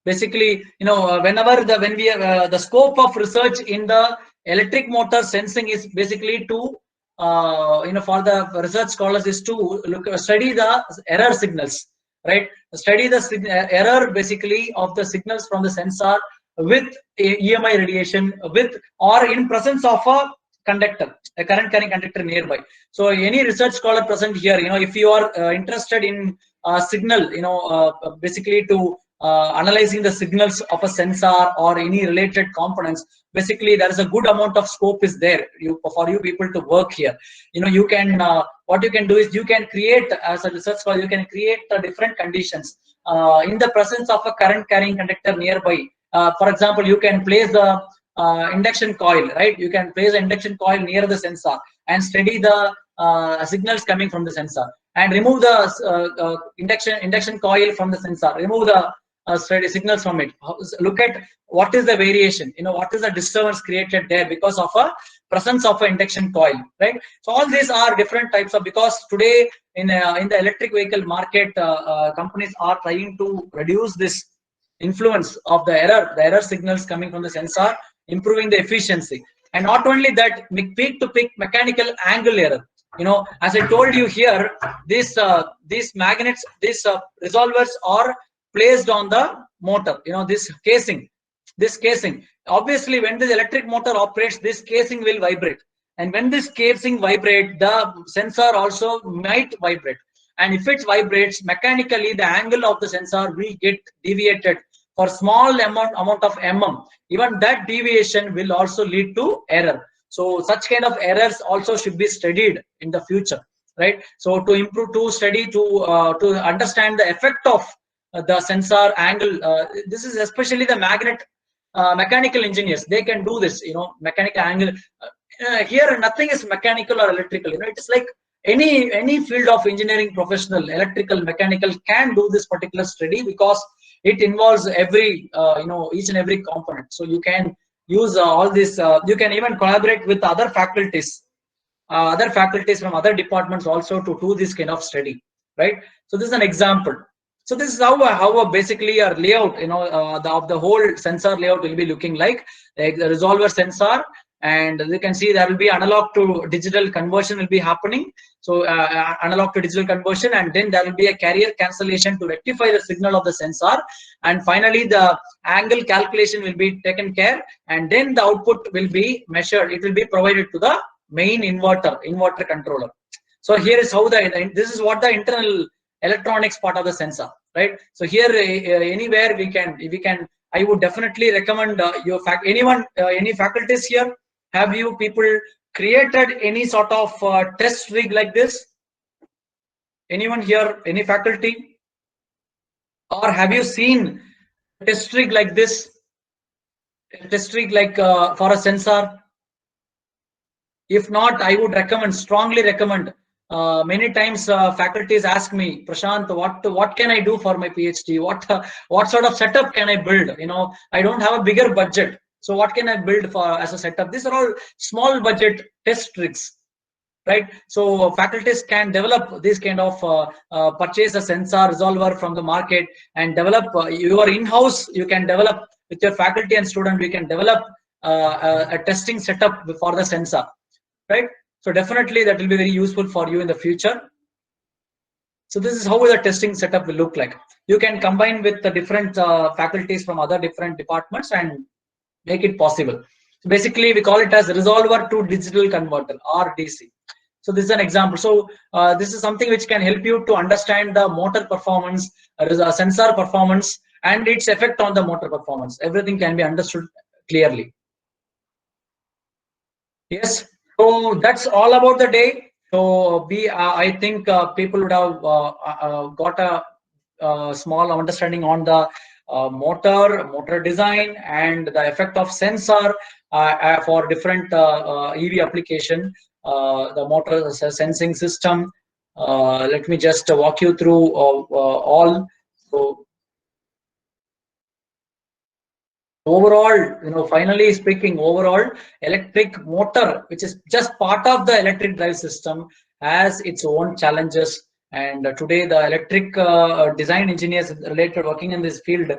basically, whenever the scope of research in the electric motor sensing is basically to for the research scholars is to study the error signals, right? Study the error basically of the signals from the sensor with EMI radiation, or in presence of a conductor, a current carrying conductor nearby. So any research scholar present here, if you are interested in signal, basically to analyzing the signals of a sensor or any related components, basically there is a good amount of scope is there for you people to work here. You can what you can do is you can create, as a research scholar, you can create different conditions in the presence of a current carrying conductor nearby. For example, you can place the induction coil, right? You can place the induction coil near the sensor and study the signals coming from the sensor, and remove the induction coil from the sensor, remove the study signals from it. Look at what is the variation, what is the disturbance created there because of a presence of an induction coil, right? So all these are different types of, because today in the electric vehicle market, companies are trying to reduce this influence of the error signals coming from the sensor, improving the efficiency. And not only that, peak to peak mechanical angle error. As I told you here, these magnets, these resolvers are placed on the motor. This casing. Obviously, when the electric motor operates, this casing will vibrate, and when this casing vibrate, the sensor also might vibrate. And if it vibrates, mechanically the angle of the sensor will get deviated for small amount of mm. Even that deviation will also lead to error. So such kind of errors also should be studied in the future, right? So to improve, to study, to understand the effect of the sensor angle, this is especially the mechanical engineers, they can do this, mechanical angle. Here nothing is mechanical or electrical, it is like any field of engineering professional, electrical, mechanical, can do this particular study, because it involves every each and every component. So you can use all this, you can even collaborate with other faculties from other departments also to do this kind of study, right? So this is an example. So this is how basically our layout, of the whole sensor layout will be looking like the resolver sensor. And you can see there will be analog to digital conversion will be happening. So analog to digital conversion, and then there will be a carrier cancellation to rectify the signal of the sensor, and finally the angle calculation will be taken care, and then the output will be measured. It will be provided to the main inverter controller. So here is how this is what the internal electronics part of the sensor, right? So here anywhere we can I would definitely recommend any faculties here, have you people created any sort of test rig like this? Anyone here, any faculty? Or have you seen a test rig like this? A test rig like for a sensor? If not, I would strongly recommend. Many times faculties ask me, Prashant, what can I do for my PhD? What sort of setup can I build? I don't have a bigger budget. So what can I build as a setup? These are all small budget test rigs, right? So faculties can develop this kind of purchase a sensor resolver from the market and develop your in-house. You can develop with your faculty and student. We can develop a testing setup for the sensor, right? So definitely that will be very useful for you in the future. So this is how the testing setup will look like. You can combine with the different faculties from other different departments and make it possible. So basically we call it as resolver to digital converter, RDC. So this is an example. So this is something which can help you to understand the motor performance, sensor performance, and its effect on the motor performance. Everything can be understood clearly. Yes. So that's all about the day. So I think people would have got a small understanding on the motor design and the effect of sensor for different EV application, the motor sensing system. Let me just walk you through all. So overall, finally speaking, overall electric motor, which is just part of the electric drive system, has its own challenges. And today the electric design engineers related working in this field,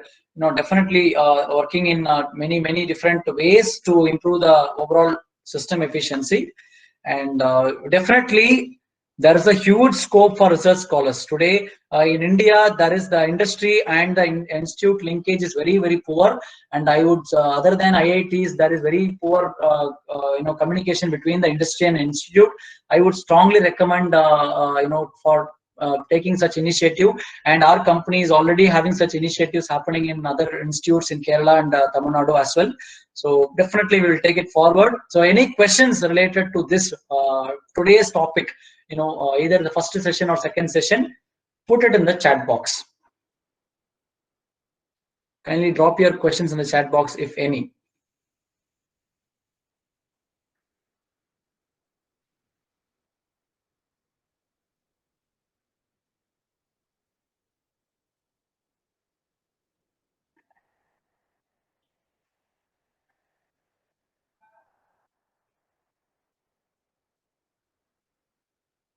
definitely working in many different ways to improve the overall system efficiency. And definitely there is a huge scope for research scholars today. In India, there is the industry and the institute linkage is very poor, and I would other than IITs, there is very poor communication between the industry and institute. I would strongly recommend for taking such initiative, and our company is already having such initiatives happening in other institutes in Kerala and Tamil Nadu as well. So definitely we will take it forward. So any questions related to this today's topic, either the first session or second session, put it in the chat box. Kindly drop your questions in the chat box if any.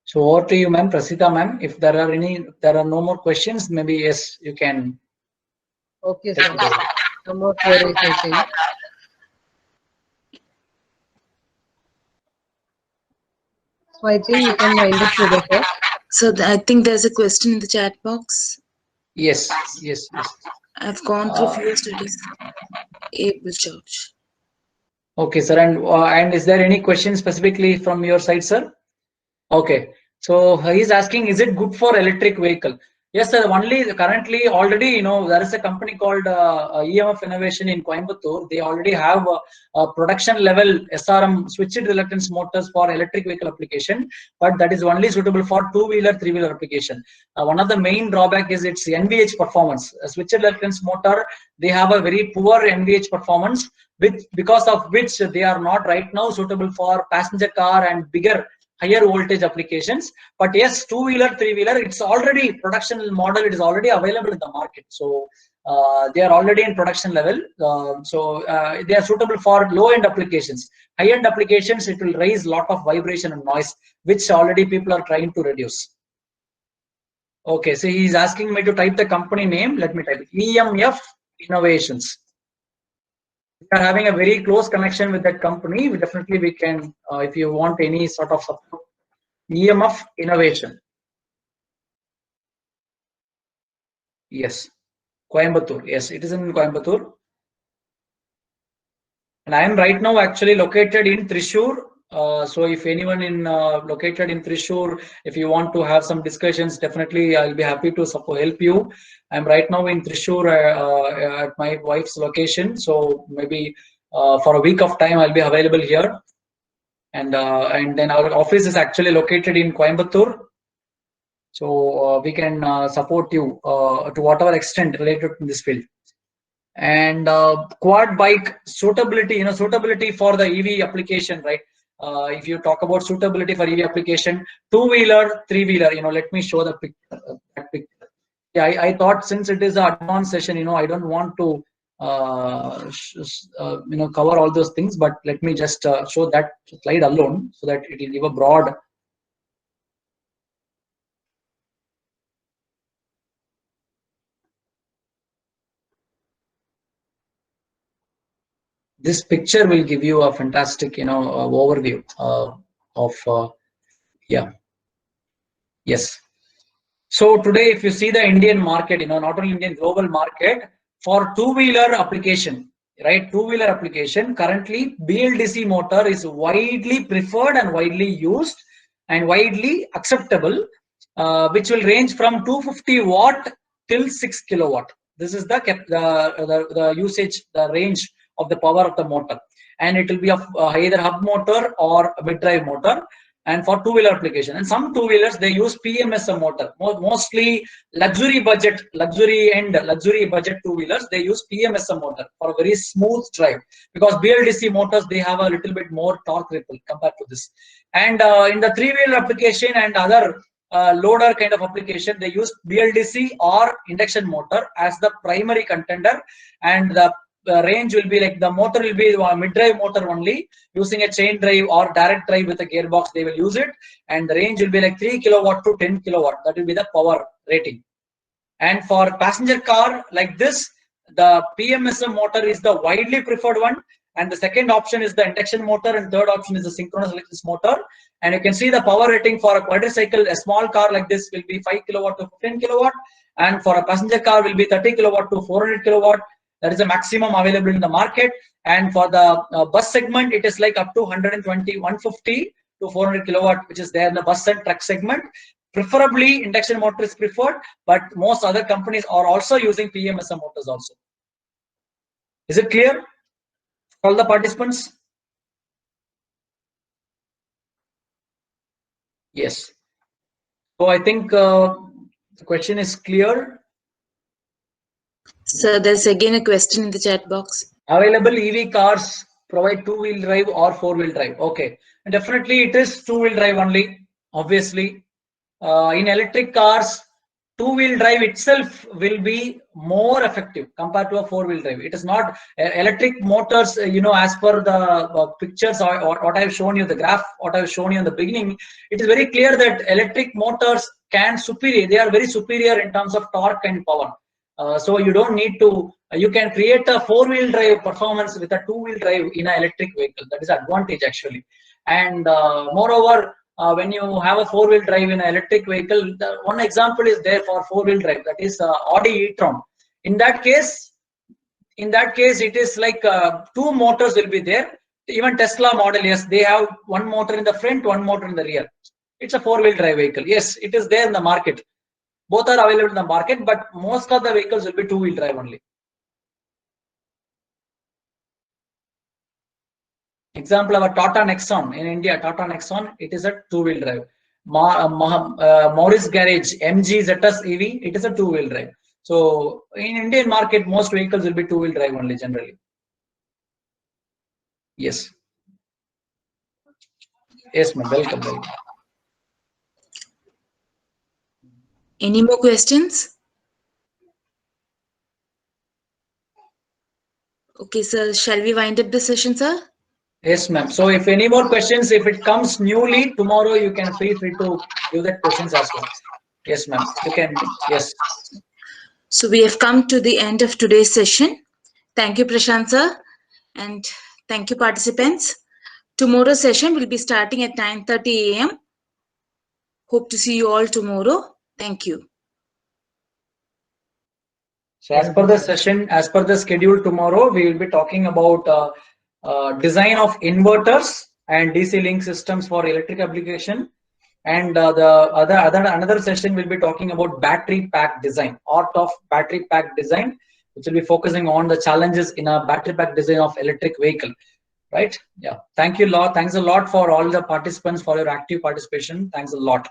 So over to you, ma'am, Prasita ma'am. If there are no more questions, maybe yes, you can. Okay, sir. No more queries, I think. So I think we can wind up today, sir. So I think there's a question in the chat box. Yes. I've gone through few studies. Able George. Okay, sir. And is there any question specifically from your side, sir? Okay. So he's asking, is it good for electric vehicle? Yes, sir. Currently already, there is a company called EMF Innovation in Coimbatore. They already have a production level SRM switched reluctance motors for electric vehicle application, but that is only suitable for two-wheeler, three-wheeler application. One of the main drawback is its NVH performance. A switched reluctance motor, they have a very poor NVH performance, because of which they are not right now suitable for passenger car and higher voltage applications. But yes, two-wheeler, three-wheeler, it's already production model, it is already available in the market. So they are already in production level. They are suitable for low-end applications. High-end applications, it will raise a lot of vibration and noise, which already people are trying to reduce. Okay, so he's asking me to type the company name. Let me type it. EMF Innovations. We are having a very close connection with that company. We can, if you want any sort of support, EMF Innovation. Yes, Coimbatore. Yes, it is in Coimbatore. And I am right now actually located in Thrissur. So if anyone located in Thrissur, if you want to have some discussions, definitely I'll be happy to help you. I'm right now in Thrissur at my wife's location. So maybe for a week of time I'll be available here. And then our office is actually located in Coimbatore. So we can support you to whatever extent related to this field. And quad bike suitability, suitability for the EV application, right? If you talk about suitability for EV application, two-wheeler, three-wheeler, let me show the picture. Yeah, I thought since it is an advanced session, I don't want to cover all those things, but let me just show that slide alone so that it will give a broad. This picture will give you a fantastic, overview of yes. So today, if you see the Indian market, not only Indian, global market for two-wheeler application, right? Two-wheeler application, currently BLDC motor is widely preferred and widely used. and widely acceptable, which will range from 250 watt till 6 kilowatt. This is the usage, the range of the power of the motor, and it will be of either hub motor or mid-drive motor, and for two-wheeler application. And some two-wheelers, they use PMSM motor. Mostly luxury budget two-wheelers, they use PMSM motor for a very smooth drive, because BLDC motors, they have a little bit more torque ripple compared to this. And in the three-wheeler application and other loader kind of application, they use BLDC or induction motor as the primary contender, and the range will be like, the motor will be mid-drive motor only, using a chain drive or direct drive with a gearbox, they will use it, and the range will be like 3 kilowatt to 10 kilowatt. That will be the power rating. And for passenger car like this, the PMSM motor is the widely preferred one, and the second option is the induction motor, and third option is the synchronous electric motor. And you can see the power rating for a quadricycle, a small car like this, will be 5 kilowatt to 15 kilowatt, and for a passenger car will be 30 kilowatt to 400 kilowatt. That is the maximum available in the market. And for the bus segment, it is like up to 150 to 400 kilowatt, which is there in the bus and truck segment. Preferably induction motor is preferred, but most other companies are also using PMSM motors also. Is it clear? All the participants? Yes. So I think the question is clear. So there's again a question in the chat box. Available EV cars provide two-wheel drive or four-wheel drive. Okay, and definitely it is two-wheel drive only, obviously. In electric cars, two-wheel drive itself will be more effective compared to a four-wheel drive. It is not electric motors, as per the pictures or what I've shown you, the graph, what I've shown you in the beginning, it is very clear that electric motors they are very superior in terms of torque and power. So you don't need to, you can create a four-wheel drive performance with a two-wheel drive in an electric vehicle. That is advantage actually. And moreover, when you have a four-wheel drive in an electric vehicle, one example is there for four-wheel drive, that is Audi e-tron. In that case, it is like two motors will be there. Even Tesla Model S, they have one motor in the front, one motor in the rear. It's a four-wheel drive vehicle. Yes, it is there in the market. Both are available in the market, but most of the vehicles will be two-wheel drive only. Example of a Tata Nexon in India, Tata Nexon, it is a two-wheel drive. Morris Garage, MG ZS EV, it is a two-wheel drive. So in Indian market, most vehicles will be two-wheel drive only generally. Yes. Yes, ma'am. Welcome. Any more questions? Okay, sir. Shall we wind up the session, sir? Yes, ma'am. So if any more questions, if it comes newly tomorrow, you can feel free to give that questions as well. Yes, ma'am. You can. Yes. So we have come to the end of today's session. Thank you, Prashant, sir. And thank you, participants. Tomorrow's session will be starting at 9:30 a.m. Hope to see you all tomorrow. Thank you. So as per the session, as per the schedule tomorrow, we will be talking about design of inverters and DC link systems for electric application. And another session will be talking about battery pack design, art of battery pack design, which will be focusing on the challenges in a battery pack design of electric vehicle. Right? Yeah. Thanks a lot for all the participants for your active participation. Thanks a lot.